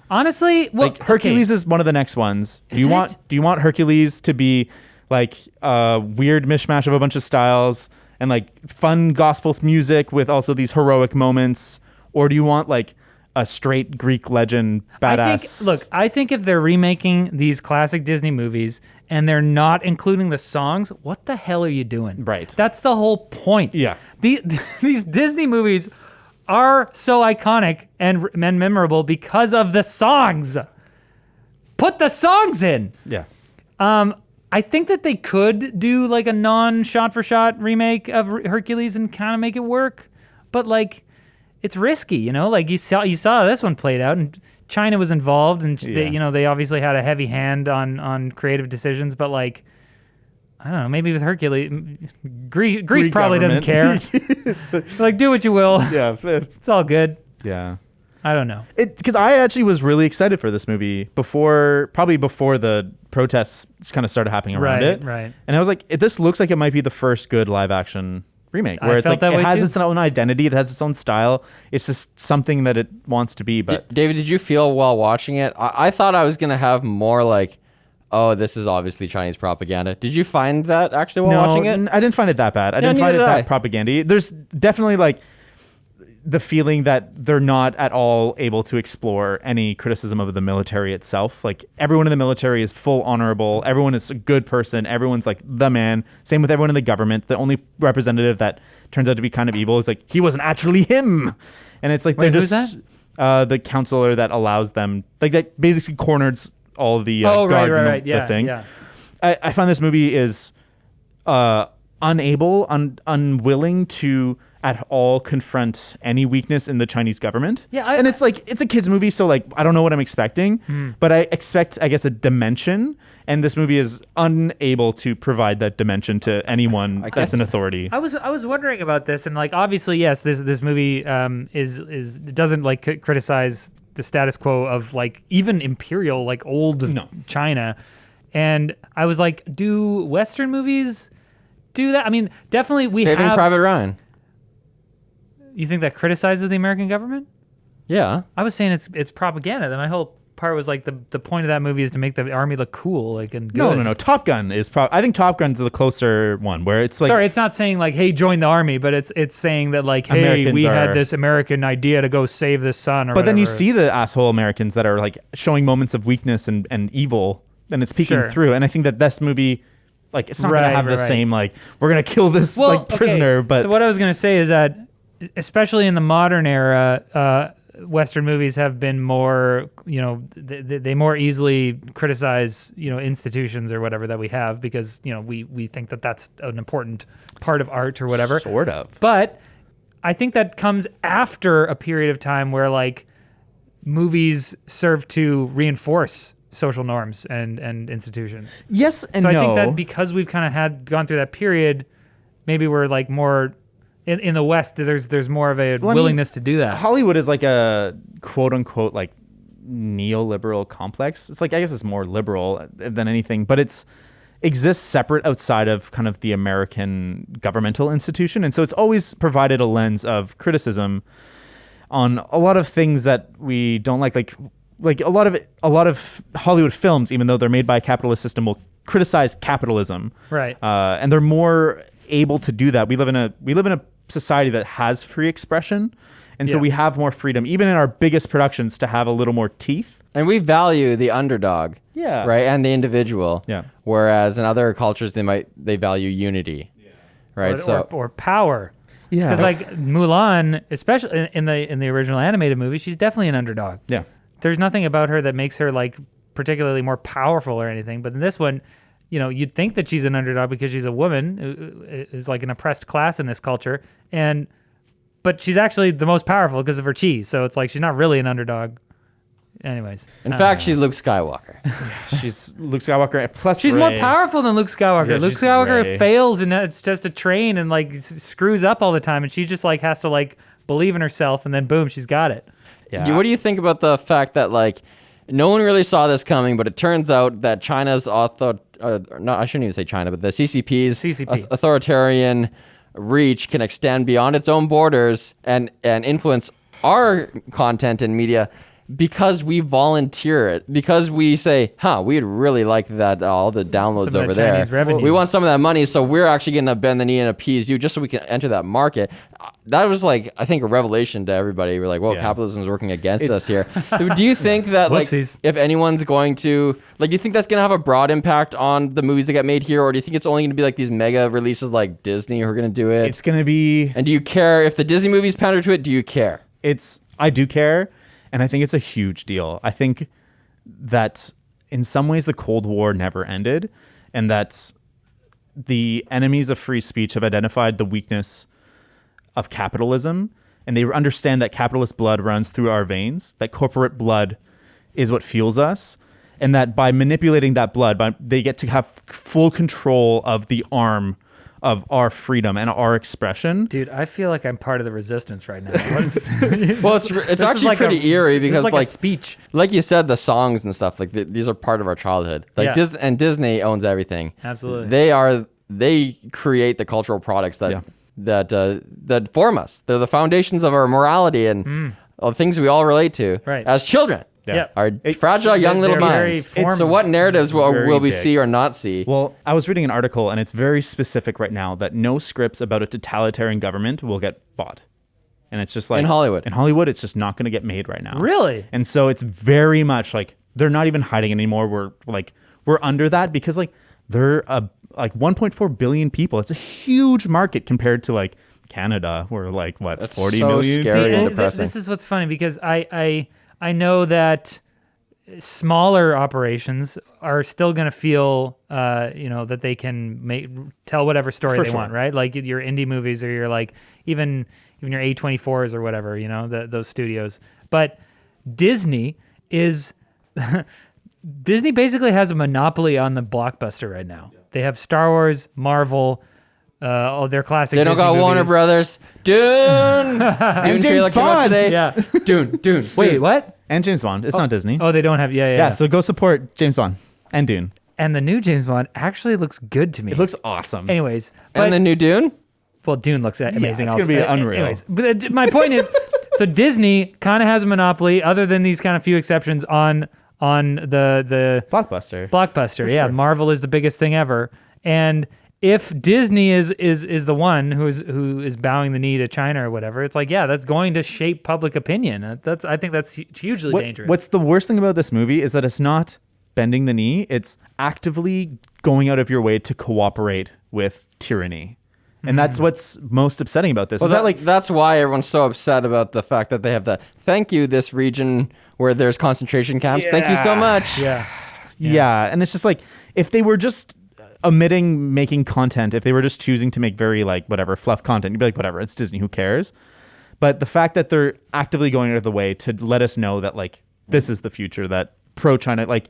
Honestly, well, Like Hercules is one of the next ones. Is it? Do you want Hercules to be like a weird mishmash of a bunch of styles and like fun gospel music with also these heroic moments, or do you want like a straight Greek legend badass? I think if they're remaking these classic Disney movies and they're not including the songs, what the hell are you doing? Right. That's the whole point. Yeah. These Disney movies are so iconic and memorable because of the songs. Put the songs in. Yeah. I think that they could do like a non-shot-for-shot remake of Hercules and kind of make it work, but like it's risky, Like you saw this one played out, and China was involved, and they obviously had a heavy hand on creative decisions. But like, I don't know, maybe with Hercules, Greece probably doesn't care. Like, do what you will. Yeah. It's all good. Yeah. I don't know. Because I actually was really excited for this movie before the protests kind of started happening around it. Right. And I was like, this looks like it might be the first good live action remake where I it's felt like that it way has too. its own identity, it has its own style. It's just something that it wants to be. But David, did you feel while watching it? I thought I was going to have more like, oh, this is obviously Chinese propaganda. Did you find that actually while watching it? I didn't find it that bad. I didn't find it neither did I. that propaganda. There's definitely like the feeling that they're not at all able to explore any criticism of the military itself. Like everyone in the military is full honorable. Everyone is a good person. Everyone's like the man. Same with everyone in the government. The only representative that turns out to be kind of evil is like, he wasn't actually him. And it's like, Wait, they're who's just the counselor that allows them, like that basically corners all the guards in the thing. Yeah. I find this movie is unwilling to at all confront any weakness in the Chinese government. Yeah, and it's like, it's a kid's movie, so like I don't know what I'm expecting, but I expect, I guess, a dimension, and this movie is unable to provide that dimension to anyone that's an authority. I was wondering about this, and like obviously yes, this movie is doesn't like criticize the status quo of like even imperial like old No. China, And I was like, do Western movies do that? I mean, definitely we Saving have. Private Ryan. You think that criticizes the American government? Yeah. I was saying it's propaganda. My whole part was like the point of that movie is to make the army look cool, like and good. No. Top Gun is I think Top Gun's the closer one where it's like. Sorry, it's not saying like, hey, join the army, but it's saying that like, hey, Americans we are- had this American idea to go save this son. Or But then you whatever. see the asshole Americans that are like showing moments of weakness and evil, and it's peeking Sure. through. And I think that this movie, like, it's not going to Right, have the right. same like we're going to kill this Well, like prisoner. okay, But so what I was gonna say is that, especially in the modern era, Western movies have been more, they more easily criticize, institutions or whatever that we have because, we think that that's an important part of art or whatever. sort of. But I think that comes after a period of time where like movies serve to reinforce social norms and institutions. Yes and So no. I think that because we've kind of gone through that period, maybe we're like more in the West. There's more of a Well, I mean, willingness to do that. Hollywood is like a quote unquote like neoliberal complex. It's like, I guess it's more liberal than anything, but it's exists separate outside of kind of the American governmental institution. And so it's always provided a lens of criticism on a lot of things that we don't like a lot of Hollywood films, even though they're made by a capitalist system, will criticize capitalism. Right. And they're more able to do that. We live in a society that has free expression. And so Yeah. we have more freedom, even in our biggest productions, to have a little more teeth. And we value the underdog. Yeah. Right? And the individual. Yeah. Whereas in other cultures they value unity. Right? Or power. Yeah. Because like Mulan, especially in the original animated movie, she's definitely an underdog. Yeah. There's nothing about her that makes her like particularly more powerful or anything. But in this one, you'd think that she's an underdog because she's a woman who is like an oppressed class in this culture, but she's actually the most powerful because of her chi. So it's like she's not really an underdog. Anyways, in fact, she's Luke Skywalker. She's Luke Skywalker plus she's Rey. more powerful than Luke Skywalker. Yeah, Luke she's Skywalker Rey. fails and it's just a train and like screws up all the time, and she just like has to like believe in herself, and then boom, she's got it. Yeah. What do you think about the fact that like no one really saw this coming, but it turns out that China's I shouldn't even say China, but the CCP's CCP. Authoritarian reach can extend beyond its own borders and influence our content and media because we volunteer it, because we say, we'd really like that, all the downloads Some of over that there. Chinese revenue. We want some of that money, so we're actually going to bend the knee and appease you just so we can enter that market. That was like, I think, a revelation to everybody. We're like, whoa, Yeah. capitalism is working against us here. Do you think that, like, Whoopsies. if anyone's going to, like, do you think that's going to have a broad impact on the movies that get made here, or do you think it's only going to be like these mega releases like Disney who are going to do it? It's going to be... And do you care if the Disney movies pander to it? Do you care? I do care, and I think it's a huge deal. I think that in some ways the Cold War never ended, and that the enemies of free speech have identified the weakness of capitalism, and they understand that capitalist blood runs through our veins, that corporate blood is what fuels us, and that by manipulating that blood, they get to have full control of the arm of our freedom and our expression. Dude, I feel like I'm part of the resistance right now. Well, it's actually pretty eerie because, like a speech. like you said, the songs and stuff, like these are part of our childhood. Like Yeah. and Disney owns everything. Absolutely. They create the cultural products that Yeah. that form us. They're the foundations of our morality and of things we all relate to Right. as children. Yeah. Our fragile young little they're very minds. formative. So what narratives will very we big. see or not see? Well, I was reading an article, and it's very specific right now that no scripts about a totalitarian government will get bought. And it's just like... In Hollywood. In Hollywood, it's just not going to get made right now. Really? And so it's very much like they're not even hiding anymore. We're under that because like they're like 1.4 billion people. It's a huge market compared to like Canada, where like what, That's 40 so million? scary. and depressing. this is what's funny because I know that smaller operations are still going to feel that they can tell whatever story For they sure. want, right? Like your indie movies or your like even your A24s or whatever, those studios. But Disney Disney basically has a monopoly on the blockbuster right now. They have Star Wars, Marvel, all their classic. They don't Disney got movies. Warner Brothers. Dune. Dune trailer came out Bond. today. Yeah. Dune. Wait, what? And James Bond. It's not Disney. Oh, they don't have. Yeah. yeah, so go support James Bond and Dune. And the new James Bond actually looks good to me. It looks awesome. Anyways. And the new Dune? Well, Dune looks amazing. it's gonna be unreal. Anyways, but my point is, so Disney kind of has a monopoly, other than these kind of few exceptions, on the Blockbuster. blockbuster. Yeah, sure. Marvel is the biggest thing ever. And if Disney is the one who is bowing the knee to China or whatever, it's like, yeah, that's going to shape public opinion. I think that's hugely dangerous. What's the worst thing about this movie is that it's not bending the knee. It's actively going out of your way to cooperate with tyranny. And that's what's most upsetting about this. Well, Is that like that's why everyone's so upset about the fact that they have the thank you this region where there's concentration camps. Thank you so much. Yeah, and it's just like if they were just omitting making content, if they were just choosing to make very like whatever fluff content, you'd be like, whatever, it's Disney, who cares? But the fact that they're actively going out of the way to let us know that like this is the future, that pro-China, like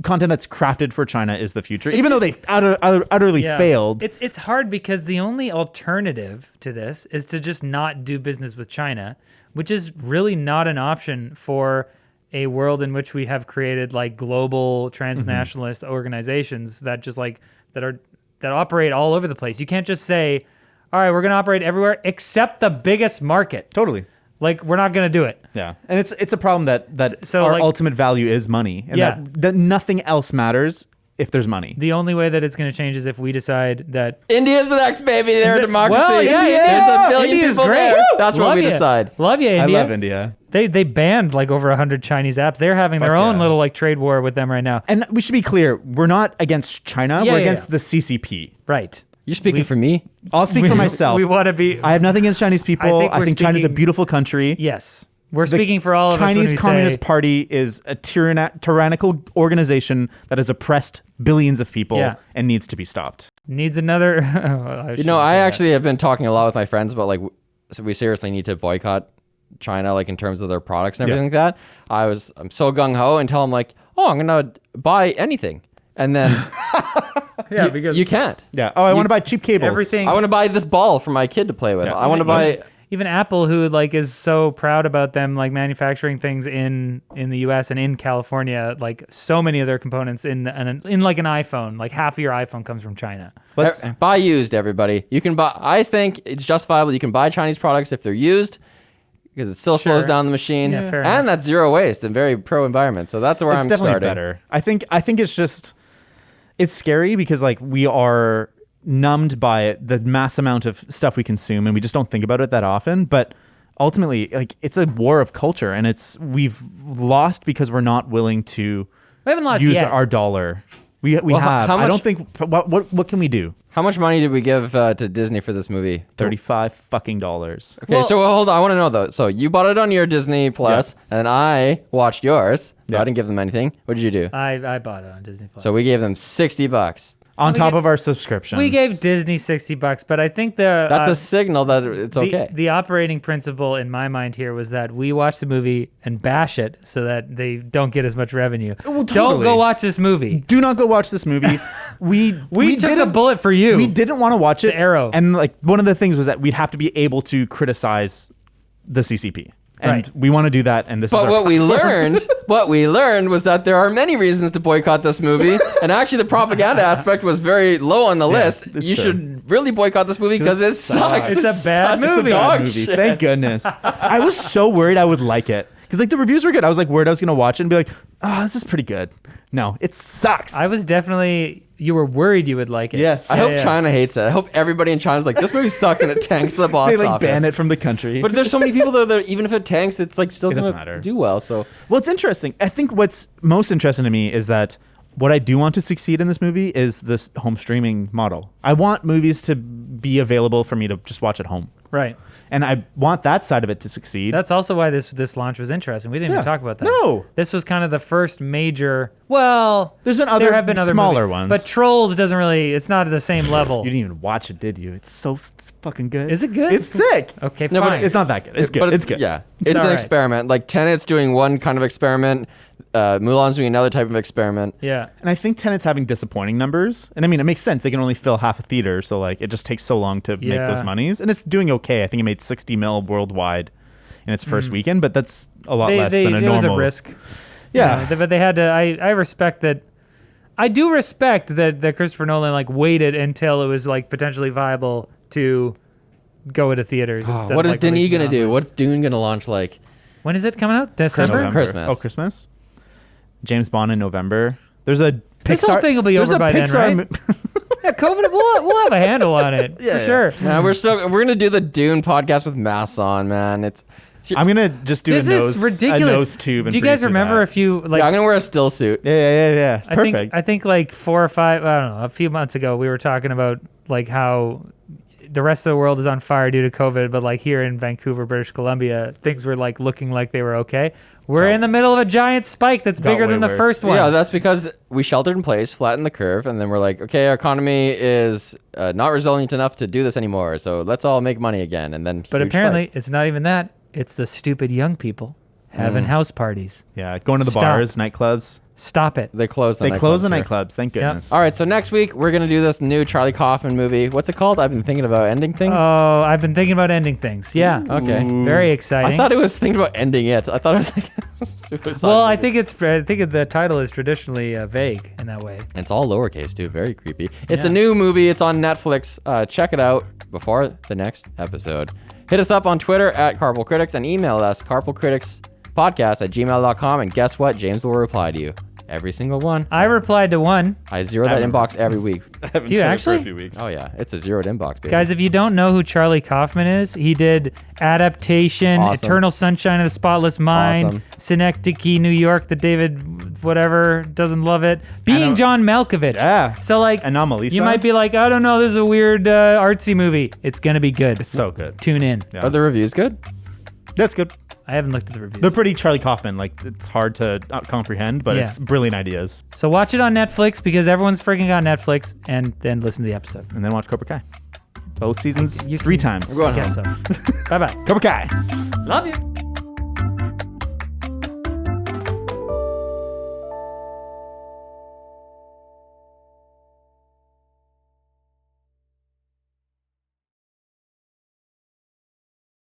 content that's crafted for China is the future, even though they've utterly failed. It's hard because the only alternative to this is to just not do business with China, which is really not an option for a world in which we have created like global transnationalist organizations that just like that operate all over the place. You can't just say, all right, we're going to operate everywhere except the biggest market. Totally. Like, we're not going to do it. Yeah. And it's a problem that So, our like, ultimate value is money, and that nothing else matters if there's money. The only way that it's going to change is if we decide that India's the next baby. They're a democracy. Well, yeah, There's a billion India's people great. there. That's what Love we ya. decide. Love you, India. I love India. They banned like over 100 Chinese apps. They're having their own little like trade war with them right now. And we should be clear, we're not against China, Yeah, we're yeah, against yeah. the CCP. Right. You're speaking for me. I'll speak for myself. We want to be. I have nothing against Chinese people. I think we're China's a speaking- beautiful country. Yes. We're The speaking for all of us. Chinese when we Communist say, Party is a tyrannical organization that has oppressed billions of people and needs to be stopped. needs another. I actually have been talking a lot with my friends about like, so we seriously need to boycott China, like in terms of their products and everything like that. I'm so gung ho until I'm like, oh, I'm gonna buy anything, and then because you can't. Yeah. Oh, I want to buy cheap cables. everything. I want to buy this ball for my kid to play with. Yeah. I want to buy. Even Apple, who like is so proud about them like manufacturing things in the U.S. and in California, like so many of their components in like an iPhone, like half of your iPhone comes from China. Buy used, everybody. You can buy. I think it's justifiable. You can buy Chinese products if they're used because it still slows Sure. down the machine, Yeah, fair enough. and that's zero waste and very pro environment. So that's where It's I'm definitely starting. better. I think it's scary because like we are numbed by the mass amount of stuff we consume and we just don't think about it that often. But ultimately, like it's a war of culture, and we've lost because we're not willing to We haven't lost use yet. our dollar. We Well, have. how I don't much- think what can we do? How much money did we give to Disney for this movie? $35 Okay, so hold on. I want to know though. So you bought it on your Disney Plus, and I watched yours. So Yeah. I didn't give them anything. What did you do? I bought it on Disney Plus. So we gave them $60. on top gave- of our subscriptions. we gave Disney $60, but I think the That's a signal that it's okay. The operating principle in my mind here was that we watch the movie and bash it so that they don't get as much revenue. Well, Don't totally. go watch this movie. Do not go watch this movie. We took a didn't- bullet for you. We didn't want to watch it. The arrow. And like one of the things was that we'd have to be able to criticize the CCP. And Right. we want to do that, and this is But our what we learned was that there are many reasons to boycott this movie, and actually the propaganda aspect was very low on the list. it's You true. should really boycott this movie because it sucks. It's a bad such movie. dog movie. shit. Thank goodness. I was so worried I would like it because like the reviews were good. I was like worried I was gonna watch it and be like, oh, this is pretty good. No, it sucks. I was definitely. You were worried you would like it. Yes. I hope Yeah. China hates it. I hope everybody in China's like, this movie sucks and it tanks to the box They like office. ban it from the country. But there's so many people though that even if it tanks, it's like still It doesn't gonna matter. do well. So Well, it's interesting. I think what's most interesting to me is that what I do want to succeed in this movie is this home streaming model. I want movies to be available for me to just watch at home. Right. And I want that side of it to succeed. That's also why this launch was interesting. We didn't Yeah. even talk about that. No. This was kind of the first major. Well, There's been there other have been other smaller movies, ones. but Trolls doesn't really. It's not at the same level. You didn't even watch it, did you? It's so fucking good. Is it good? It's sick. Okay, No, fine. but It's not that good. It's good. But It's good. Yeah, it's an alright. experiment. Like Tenet's doing one kind of experiment. Mulan's doing another type of experiment. Yeah. And I think Tenet's having disappointing numbers. And I mean, it makes sense. They can only fill half a theater, so like it just takes so long to make Yeah. those monies. And it's doing okay. I think it made 60 mil worldwide in its first weekend, but that's a lot less than a it normal. was a risk. Yeah. But they had to. I respect that. I do respect that Christopher Nolan like waited until it was like potentially viable to go into theaters. Instead What of, is like, Denis releasing gonna it do? online. What's Dune gonna launch like? When is it coming out? December? November. Christmas. Oh, Christmas. James Bond in November. There's a Pixar. This whole thing will be there's over a by then, Pixar right? Yeah, COVID. We'll have a handle on it for sure. Nah, we're gonna do the Dune podcast with masks on, man. I'm gonna just do This a is nose, ridiculous. a nose tube. And Do you guys breathe through remember that. a few like? I'm gonna wear a still suit. Yeah. Perfect. I think like 4 or 5. I don't know. A few months ago, we were talking about like how the rest of the world is on fire due to COVID, but like here in Vancouver, British Columbia, things were like looking like they were okay. We're in the middle of a giant spike that's Got bigger way than the worse. first one. Yeah, that's because we sheltered in place, flattened the curve, and then we're like, okay, our economy is not resilient enough to do this anymore, so let's all make money again. And then, But huge apparently, spike. it's not even that. It's the stupid young people having house parties. Yeah, going to the Stop. bars, nightclubs. Stop it. they closed. They close the here. nightclubs. Thank goodness. All right, so next week we're gonna do this new Charlie Kaufman movie. What's it called? I've been thinking about ending things. Oh, I've been thinking about ending things. Yeah. Okay. Very exciting. I thought it was thinking about ending it. I thought it was like suicide. well, I movie. think the title is traditionally vague in that way. It's all lowercase too. Very creepy. It's Yeah. a new movie. It's on Netflix. Check it out before the next episode. Hit us up on Twitter at Carpool Critics and email us carpoolcriticspodcast@gmail.com. And guess what? James will reply to you. Every single one. I replied to one. I zero that inbox every week. Do you actually? Oh yeah, it's a zeroed inbox, baby. Guys, if you don't know who Charlie Kaufman is, he did Adaptation, Awesome. Eternal Sunshine of the Spotless Mind, Awesome. Synecdoche, New York, the David whatever doesn't love it, Being John Malkovich. Yeah. So like, Anomalisa. you might be like, I don't know, this is a weird artsy movie. It's gonna be good. It's so good. Tune in. Yeah. Are the reviews good? That's good. I haven't looked at the reviews. They're pretty Charlie Kaufman. Like, it's hard to comprehend, but Yeah. it's brilliant ideas. So watch it on Netflix because everyone's freaking got Netflix, and then listen to the episode. And then watch Cobra Kai. Both seasons, You 3 can- times. I guess so. Bye bye. Cobra Kai. Love you.